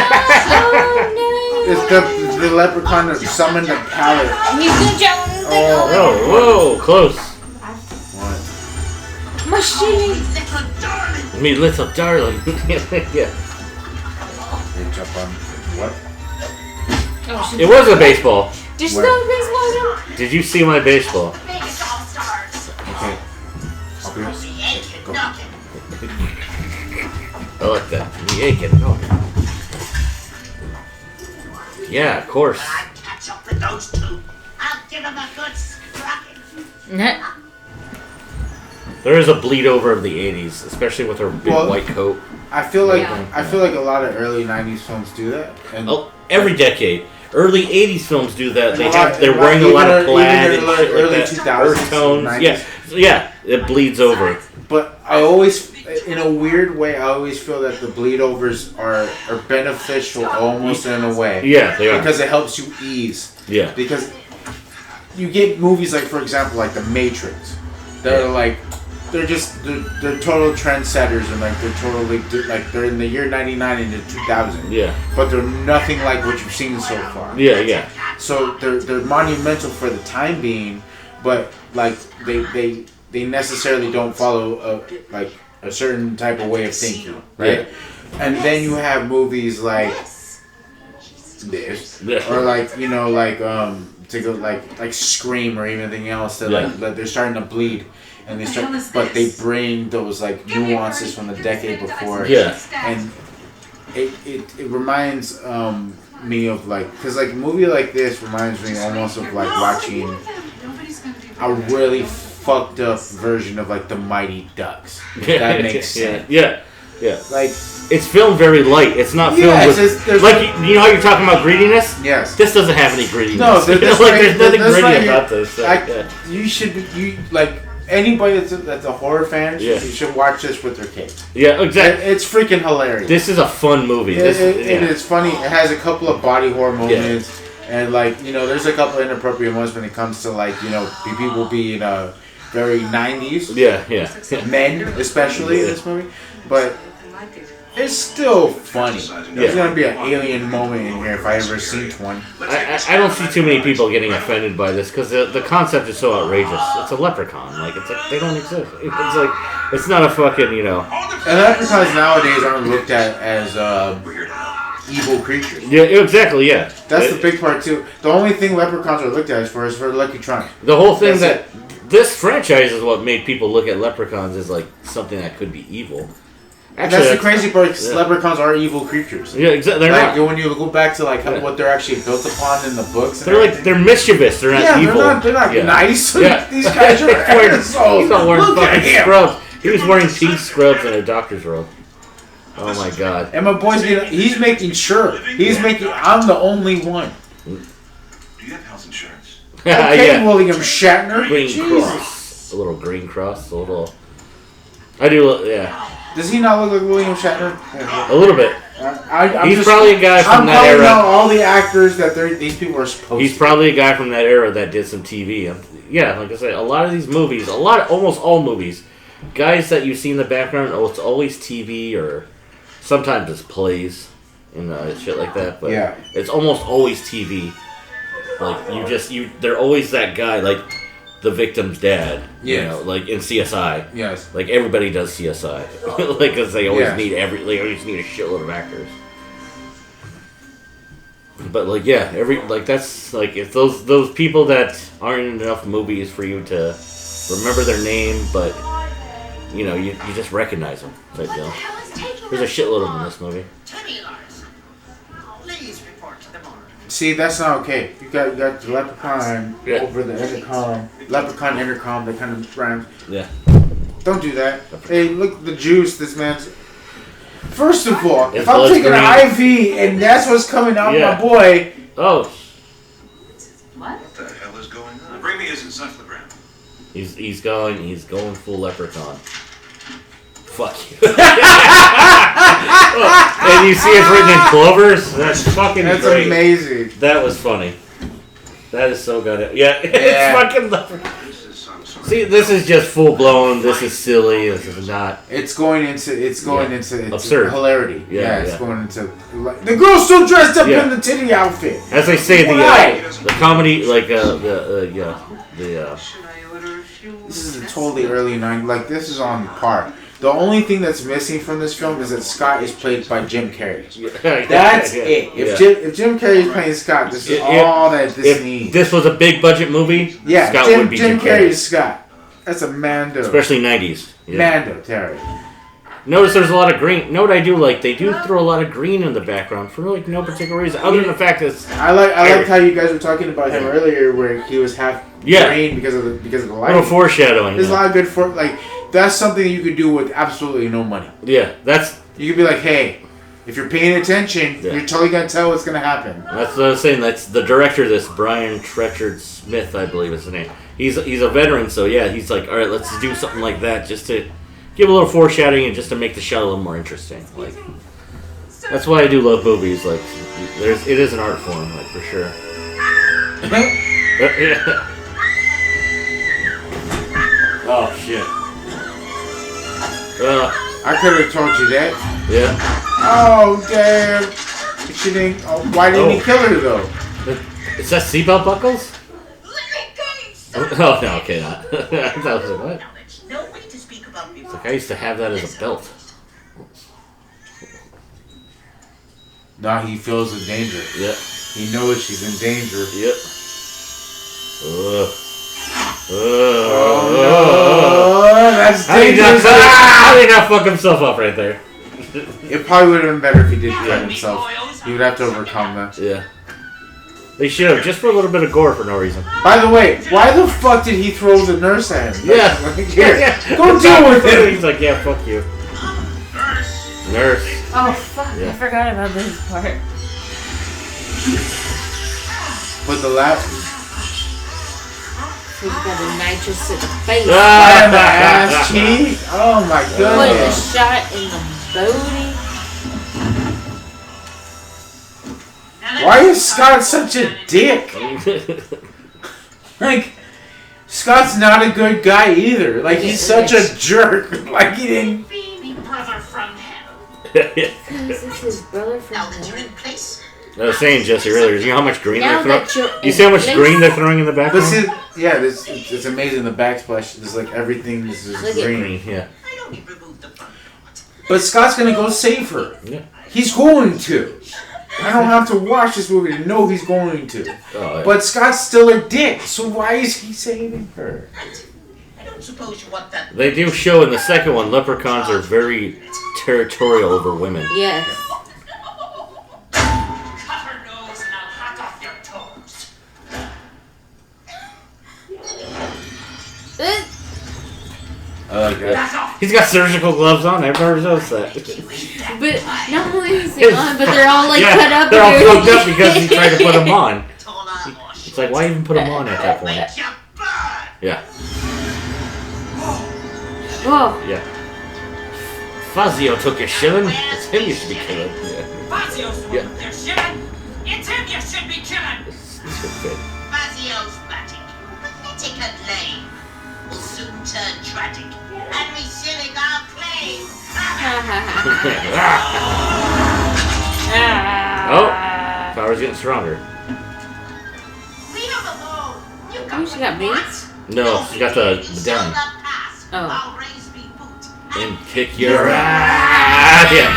Oh It's the leprechaun that summoned the pallet. no! He's gonna jump. Oh, whoa, close. What? My shitty. Little darling. Me little darling. Yeah. They jump on what? Oh, shit. It was a baseball. Did you Where? know the baseball? Did you see my baseball? Biggest all-stars. Okay. I'll be The ancient knocking. I like that. Me aching. No. Yeah, of course. I'll catch up with those 2. I'll give them a good scrubbing. There is a bleed over of the 80s, especially with her big Well- white coat. I feel like Yeah. a lot of early '90s films do that. And Oh, every decade. Early 80s films do that. They A lot- have, they're wearing a lot of plaid and even shit like early that. 2000s, Earth tones. 90s. Yeah, it bleeds over. But I always, in a weird way, I always feel that the bleed overs are beneficial almost in a way. Yeah, they are. Because it helps you ease. Yeah. Because you get movies like, for example, like The Matrix. They're like, they're total trendsetters, and like they're totally like they're in the year 99 into 2000. Yeah. But they're nothing like what you've seen so far. Yeah, yeah. So they're monumental for the time being, but like they necessarily don't follow a certain type of way of thinking, right? Yeah. And then you have movies like this, or like to go like Scream or anything else that like they're starting to bleed, and they bring those like nuances from the decade before. Yeah. And it reminds me of like, because like a movie like this reminds me almost of like watching a really fucked up version of like the Mighty Ducks. If that makes sense. Yeah. Like, it's filmed very light. It's not filmed with like you know how you're talking about grittiness. Yes. This doesn't have any grittiness. No, there's nothing gritty about this. You should like anybody that's a horror fan. Yeah. You should watch this with their kids. Yeah, exactly. It's freaking hilarious. This is a fun movie. It is funny. It has a couple of body horror moments, and like there's a couple of inappropriate ones when it comes to like people being very 90s. Yeah. Men especially in this movie, but it's still funny. There's gonna be an alien moment in here if I ever seen one. I don't see too many people getting offended by this because the concept is so outrageous. It's a leprechaun. Like it's like they don't exist. It's like it's not a fucking And leprechauns nowadays aren't looked at as evil creatures. Yeah, exactly. Yeah. That's the big part too. The only thing leprechauns are looked at is for Lucky Charms. The whole thing this franchise is what made people look at leprechauns as like something that could be evil. Actually, that's the crazy part. Leprechauns are evil creatures. Yeah, exactly. They're not. When you go back to like what they're actually built upon in the books, they're mischievous. They're not evil. They're not nice. Yeah. These guys are assholes. He's not wearing fucking scrubs. He was wearing pink scrubs and a doctor's robe. Oh my god. And my boy's he's making sure. I'm the only one. Do you have health insurance? Okay, William Shatner. Green cross. A little green cross. A little. I do. Yeah. Does he not look like William Shatner? A little bit. He's probably a guy from that era. I'm calling out all the actors that these people are supposed to. He's probably a guy from that era that did some TV. Yeah, like I said, a lot of these movies, almost all movies, guys that you see in the background, it's always TV or sometimes it's plays and shit like that. But it's almost always TV. Like they're always that guy, like the victim's dad. Like in CSI. Yes. Like everybody does CSI, like because they always need they always need a shitload of actors. But like that's like if those people that aren't in enough movies for you to remember their name, but you just recognize them. Type deal. There's a shitload of them in this movie. Please report to the morgue. See, that's not okay. You got the leprechaun over the intercom. Leprechaun intercom that kind of rhymes. Yeah. Don't do that. Hey, look the juice this man's. First of all, if I'm taking an IV and that's what's coming out, my boy. Oh. What the hell is going on? Bring me his encephalogram. He's going full leprechaun. Fuck you. And you see it's written in clovers? That's fucking great. That's amazing. That was funny. That is so good. Yeah, it's fucking leprechaun. See, this is just full blown. This is silly. This is not. It's going into absurd hilarity. It's going into the girl's still dressed up in the titty outfit. As they say, the comedy, like This is a totally early 90s. Like this is on par. The only thing that's missing from this film is that Scott is played by Jim Carrey. That's it. If Jim Carrey is playing Scott, this is all that this needs. If this was a big budget movie, Scott would be Jim Carrey is Scott. That's a Mando. Especially 90s. Yeah. Mando, Terry. Notice there's a lot of green. Know what I do like? They do throw a lot of green in the background for like no particular reason, other than the fact that I like how you guys were talking about him earlier, where he was half green because of the light. A little foreshadowing. There's a lot of good that's something that you could do with absolutely no money. Yeah, you could be like, hey, if you're paying attention, you're totally gonna tell what's gonna happen. That's what I was saying. That's the director of this, Brian Treachard Smith, I believe is his name. He's a veteran, so he's like, all right, let's do something like that just to give a little foreshadowing and just to make the shot a little more interesting. Like that's why I do love movies. Like it is an art form, like for sure. Oh shit. I could have told you that. Yeah. Oh damn. She didn't. Oh, why didn't he kill her though? Is that seatbelt buckles? Oh no, okay, not. I thought it was like, what? No way to speak about me. It's like I used to have that as a belt. Now he feels the danger. Yep. He knows she's in danger. Yep. Oh, that's How did dangerous. he not fuck himself up right there? It probably would have been better if he did cut himself. He would have to overcome that. Yeah. They should have, just for a little bit of gore for no reason. By the way, why the fuck did he throw the nurse at him? Yeah. Here, go deal with him. He's like, yeah, fuck you. Nurse. Oh fuck! Yeah. I forgot about this part. With the lap. So you got a nitrous to the face. Right in the ass cheek. Oh my Put a goodness. shot in the booty. Why is Scott such a dick? Like, Scott's not a good guy either. Like, he's such a jerk. Like, he didn't. Brother from hell. This is his brother from Now that you're hell. in place, I was saying, Jesse, earlier, you know how much green Now they're that throwing? you're You see how much in green they're place? throwing in the But background? see, yeah, it's amazing. The backsplash is like everything is just Look at green. Green, yeah. I don't need remove the front part. But Scott's gonna go save her. Yeah. He's going to. I don't have to watch this movie to know he's going to. Oh, yeah. But Scott's still a dick, so why is he saving her? I don't suppose you want that. They do show in the second one, leprechauns are very territorial over women. Yes. Cut her nose and I'll hack off your toes. I like that. That's off. He's got surgical gloves on, I've never noticed that. But not only is it on, but they're all like yeah, cut up. they're all and fucked up because he tried to put them on. Torn out or It's like, why even put them on at that point? Make you burn. Yeah, Oh, yeah. Fazio took your shilling. It's him you should be killing. Yeah. Fazio's the one Yeah. they're shilling. It's him you should be killing. Stupid. Fazio's magic, pathetic and lame, will soon turn tragic, and we shilling our claim. Oh, power's getting stronger. Leave him alone. You oh, she got beats. No, she got the down. Oh. I'll raise me boot. And kick your ass. Yeah.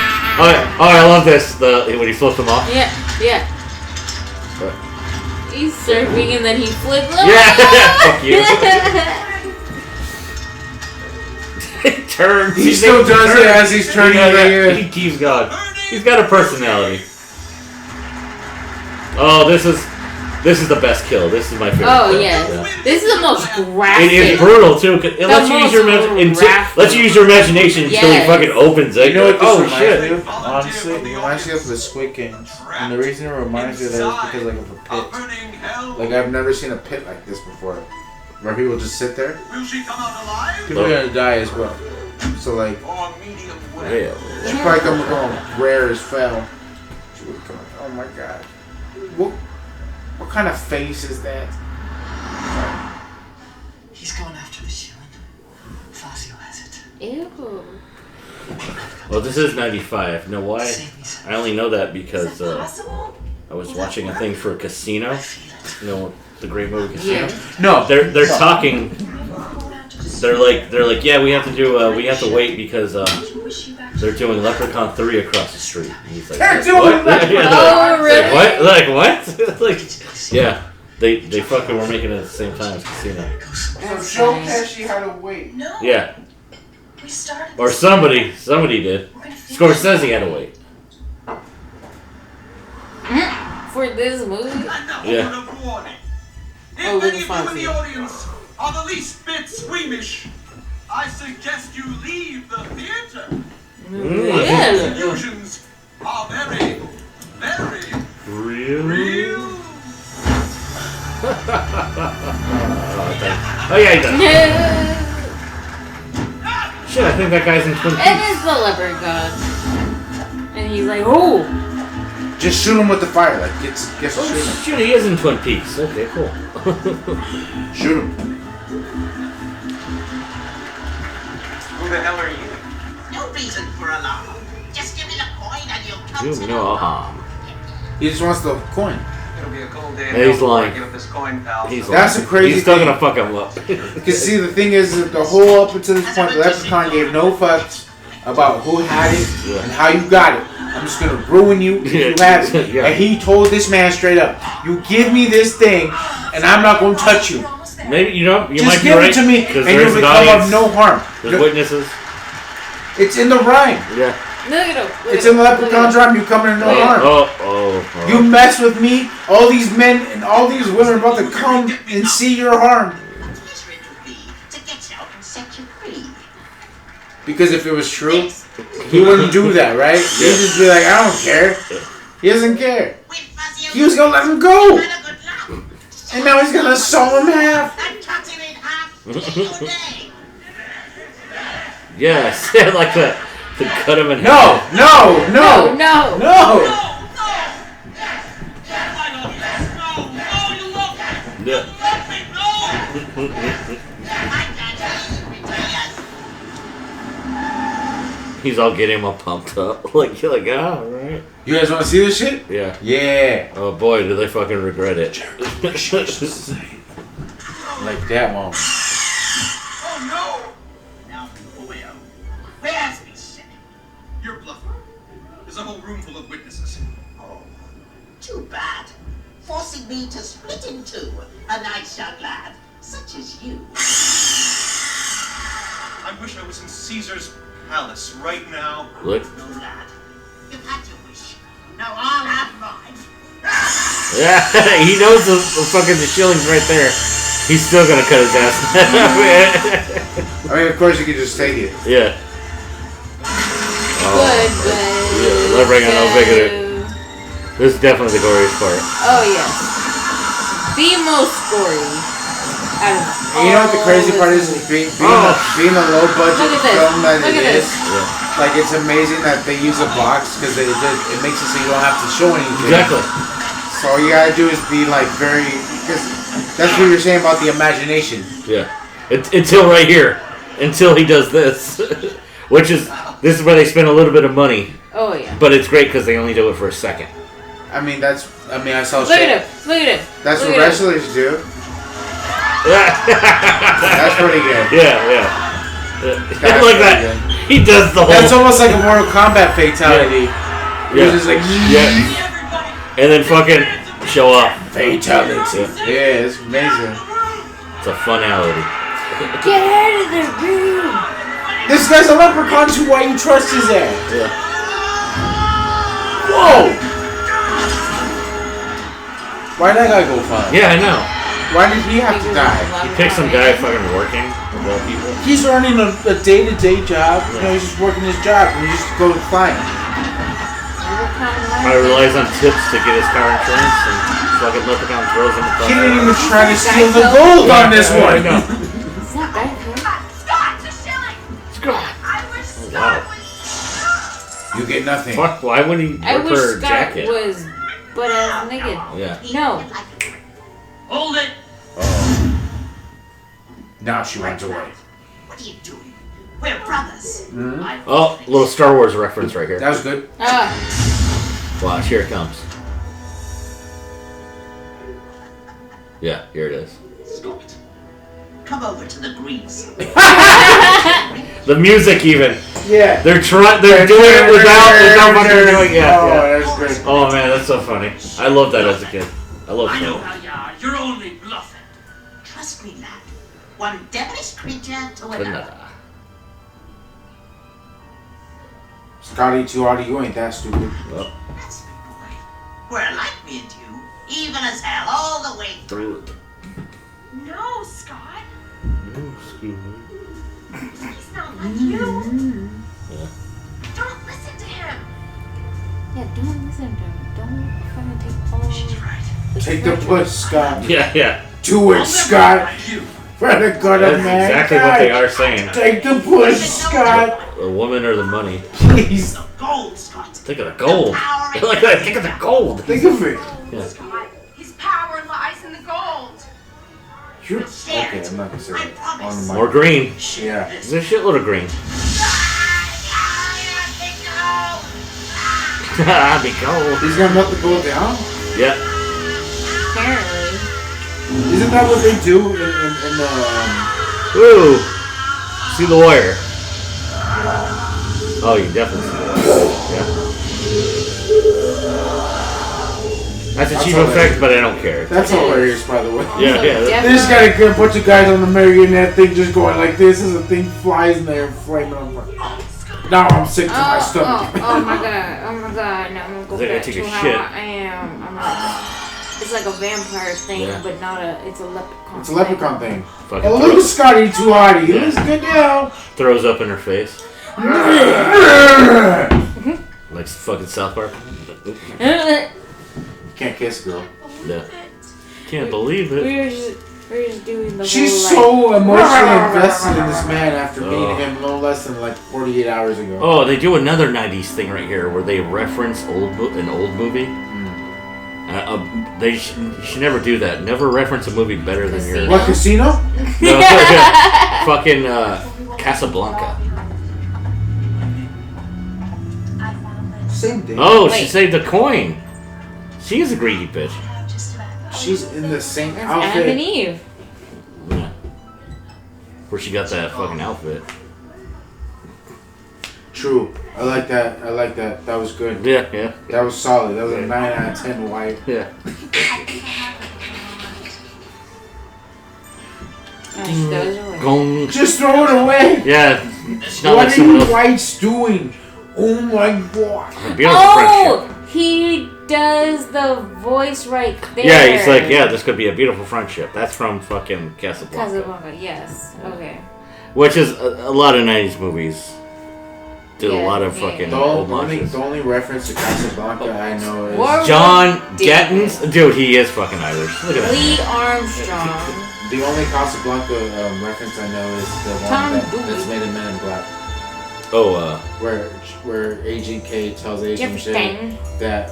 Oh, I love this. When he flips them off. Yeah, yeah. What? He's surfing and then he flips. Yeah. Fuck you. He turns. He still does it as he's turning Yeah, it. he keeps going. He's got a personality. Oh, this is the best kill. This is my favorite. Oh kill. yes. Yeah. This is the most graphic. It is brutal too. 'Cause it lets you use your lets you use your imagination until he Yes. fucking opens it. You know what this Oh reminds shit! me of? Honestly, it reminds me of the Squid Games. And the reason it reminds me of that is because like of a pit. Like I've never seen a pit like this before. Where people just sit there. Will she come out alive? People are gonna die as well. So like, Or medium well? Yeah. she probably come rare as fell. She would come, oh my god. What kind of face is that? He's going after the shilling. Fazio has it. Ew. Well, this is 95. You know why? I only know that because I was watching a thing for Casino. You know, the great movie Casino. Yeah. No. They're talking. They're like, yeah, we have to wait because they're doing Leprechaun 3 across the street. And he's like, They're doing what? Leprechaun. Yeah, Oh, really? Like, what? Like what? Like, yeah, they fucking were making it at the same time as Casino. So That's show nice. Pesci how to wait. No. Yeah, We started. or somebody did. We're gonna finish Scorsese had to wait. For this movie? And a Yeah. word of warning. If Oh, any little of you in Fozzie. the audience are the least bit squeamish, I suggest you leave the theater. Yeah. The illusions are very, very Real? real. Oh yeah, he does. Yeah. Shit, I think that guy's in Twin It Peaks. is the leprechaun. And he's like, oh. Just shoot him with the fire. Like, get to shoot him. Oh shit, he is in Twin Peaks. Okay, cool. Shoot him. Who the hell are you? No reason for alarm. Just give me the coin and you'll come to You know harm. He just wants the coin. It'll be a cold day in And he's hell before I like- give up this coin, pal. That's a crazy He's still thing. gonna fuck him up. Because see, the thing is that the whole up until this point, the Leprechaun gave no fucks about who had it Yeah. and how you got it. I'm just gonna ruin you if you have it. Yeah. And he told this man straight up, "You give me this thing, and I'm not gonna touch you. Maybe you know you Just might be give right. it to me, because and you'll there's an become audience. of no harm." There's witnesses. It's in the rhyme. Yeah. Look at him. It's in the Leprechaun's rhyme. You come in no harm. Oh. You mess with me, all these men and all these women are about to come and see your harm. pleasure it would be to get out and set you free. Because if it was true, he wouldn't do that, right? He'd just be like, "I don't care." He doesn't care. He was gonna let him go, and now he's gonna saw him half. And cut him in half. Take your day. Yes. Like to cut him in No, half. no, no, No. no. Yeah. He's all getting him all pumped up. Like you're like, ah, right. You guys want to see this shit? Yeah. Yeah. Oh boy, do they fucking regret it. Like that moment. Oh no! Now, Will, where's me sitting? You're bluffing. There's a whole room full of witnesses. Oh, too bad. Forcing me to split in two, a nice young lad such as you. I wish I was in Caesar's palace right now. Look. No, lad. You've had your wish. Now I'll have mine. Yeah, he knows the fucking the shillings right there. He's still gonna cut his ass. I mean, of course you could just take it. Yeah. Good, Yeah, Leprechaun, I'll take it. This is definitely the goriest part. Oh, yes. The most gory. Out of And you know what the crazy part is? Being a low budget Look at this. film that Look it at is. Yeah. Like it's amazing that they use a box because it makes it so you don't have to show anything. Exactly. So all you gotta do is be like very. Cause that's what you're saying about the imagination. Yeah. Until right here. Until he does this. Which is, this is where they spend a little bit of money. Oh, yeah. But it's great because they only do it for a second. I mean I saw Look at him. Look at him. That's Look what at him. wrestlers do. That's pretty good. Yeah. That's Like pretty that. good. He does the whole. That's almost like a Mortal Kombat fatality. Yeah. You're just like Yeah. And then fucking show off. fatality. Yeah, it's amazing. It's a funality. Get out of the room. This guy's a leprechaun too. Why you trust his ass? Yeah. Whoa! Why'd that guy go fine? Yeah, I know. Why did he have to die? You pick some guy fucking working of all people. He's earning a day-to-day job. You know, he's just working his job and he just goes flying. Probably relies on tips to get his car insurance and fucking Leprechaun throws him across. He didn't even try to steal the gold on this one. I know. It's not bad, huh? Scott, it's a shilling. Scott. I wish Oh, Scott wow. was. You get nothing. Fuck, why would he I rip wish her Scott jacket? was butt-ass naked. Yeah. No. Hold it. Now she runs away. What are you doing? We're brothers. Oh, little Star Wars reference right here. That was good. Watch, here it comes. Yeah, here it is. Scott, come over to the grease. The music even. Yeah. They're doing it without fucking doing. Yeah. Oh, that's good. Oh man, that's so funny. I loved that as a kid. I love I know Snow. how you are. You're only bluffing. Trust me, lad. One devilish creature to another. Scotty too Audie, you ain't that stupid. Well, That's me, boy. We're like me and you, even as hell all the way through. No, Scott. excuse me. He's not like you. Yeah. Don't listen to him. Yeah, don't listen to him. Don't fucking take all. She's right. Take the push, Scott. Yeah. Do it, Scott. For the good of That's mankind. exactly what they are saying. Take the push, Scott. The woman or the money. Please. The gold, Scott. Think of the gold. Like that. Think of the gold. Think of it. Yeah. Scott, his power lies in the gold. You're, okay, I'm not gonna say that. On the mic. More green. Yeah. There's a shitload of green. I'll be cold. He's gonna melt the gold down? Yeah. Apparently. Isn't that what they do in the Ooh. See the wire. Oh, you definitely see the wire. Yeah. That's a cheap effect, but I don't care. That's hilarious, by the way. Yeah, yeah. They just got a bunch of guys on the marionette thing just going like this as the thing flies in there and flaming on fire. Now I'm sick to my stomach. Oh my god. Oh my god. Now I'm gonna go They back take to a how shit. I am. I'm like, it's like a vampire thing, Yeah. but not a. It's a leprechaun. It's a leprechaun thing. Fucking Oh, look at Scotty too hotty. He looks good now. throws up in her face. Like fucking South Park. Can't kiss, girl. Yeah. Can't believe it. We're just doing the She's whole, so emotionally invested in this man after meeting him no less than like 48 hours ago. Oh, they do another 90s thing right here where they reference an old movie. They should never do that. Never reference a movie better than yours. What, Casino? No, yeah. Fucking Casablanca. Same thing. Oh, she saved a coin. She is a greedy bitch. She's in the same That's Adam and outfit. Eve. Yeah. Where she got that fucking outfit. True. I like that. I like that. That was good. Yeah, yeah. That was solid. That was a 9 out of 10 white. Yeah. She throws it away. Gong. Just throw it away. Yeah. It's not What like are someone you else. whites doing? Oh my god. Beautiful Oh, friendship. he does the voice right there. Yeah, he's like, yeah, this could be a beautiful friendship. That's from fucking Casablanca. Casablanca, yes. Okay. Which is a lot of 90s movies. Did a lot of fucking The homages. only reference to Casablanca I know is Warwick John Davis. Gettins? Dude, he is fucking Irish. Look at that. Lee Armstrong. the only Casablanca reference I know is the one Tom that's made in Men in Black. Oh, Where Agent K tells Agent Jeff J Dang. that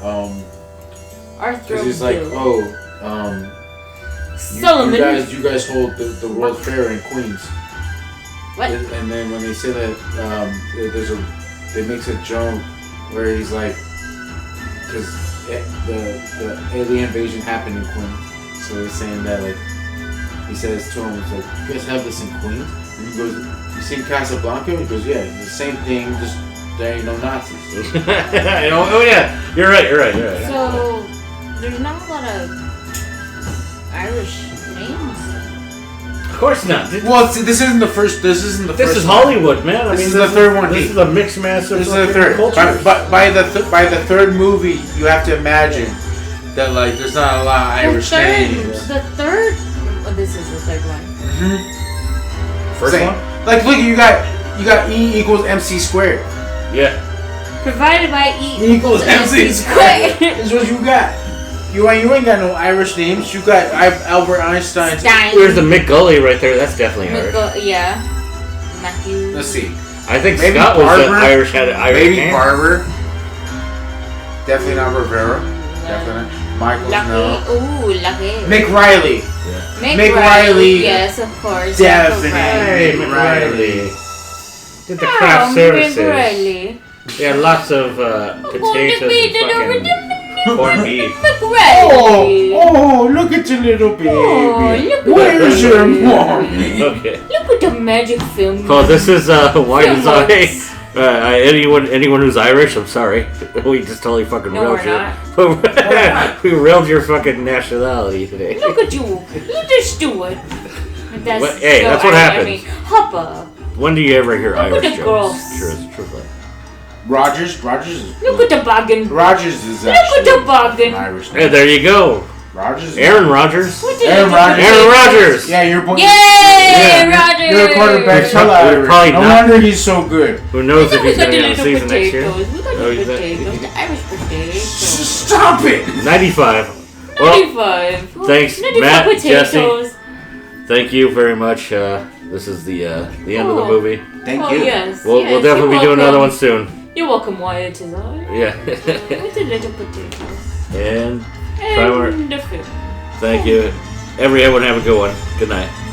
Arthur because he's like, Bill. you guys hold the World Fair in Queens. What? And then when they say that, they makes a joke where he's like, because the alien invasion happened in Queens, so he's saying that like, he says to him, he's like, you guys have this in Queens? And he goes, you seen Casablanca? He goes, yeah, it's the same thing, just there ain't no Nazis. oh yeah, you're right. So, there's not a lot of Irish names. Of course not. Well, see, this isn't the first. This is Hollywood, man. This is the third one. This is a mixed mass of This is the third. cultures. By the third movie, you have to imagine that like there's not a lot of Irish names. The third. Oh, this is the third one. First Same. one? Like, look, you got E equals MC squared. Yeah. Provided by E equals MC squared. That's what you got. You ain't got no Irish names. You got Albert Einstein. There's the Mick Gully right there. That's definitely Irish. Yeah. Mathew. Let's see. I think Maybe Scott was Barber. Irish. Had an Irish Maybe name. Barber. Definitely not Rivera. Definitely not. Michael's Lucky. no. Ooh, Lucky. Mick Riley. Mick Riley. Yes, of course. Definitely. Hey, Mick Riley. Did the craft Mick services. Riley. Yeah, lots of potatoes and fucking corned beef. Mick Riley. Oh, look at your little baby. look at Where's the your baby. mommy? Okay. Look at the magic film. Well, this is Why Film Design. works. Anyone who's Irish, I'm sorry. We just totally fucking No, railed we're you. We railed your fucking nationality today. Look at you. You just do it. That's Well, hey, so that's what Irish. happens. I mean, hop up. When do you ever hear Look at Irish the jokes? girls. Sure, it's true. Rogers is Look at the bargain. Rogers is Look at the actually bargain. an Irish name. Hey, there you go. Rogers. Aaron Rodgers. What did Aaron you do? Rodgers. Aaron Rodgers. Yeah, you're boy. Yay, Yeah. Rodgers. You're a quarterback. We're Hella Irish. probably No not- wonder he's so good. Who knows if We he's got going the to have a little season next year? potatoes. We got Oh, the he's not- potatoes. The Irish potatoes. Stop it. 95. Well, 95. thanks, 95 Matt, potatoes. thank you very much. This is the end of the Oh. movie. Thank Oh, you. yes. We'll yes, definitely be you're doing another one welcome. soon. You're welcome, Wyatt, is I. Yeah. With the little potatoes. And Primer. And the film. Thank you. Everyone have a good one. Good night.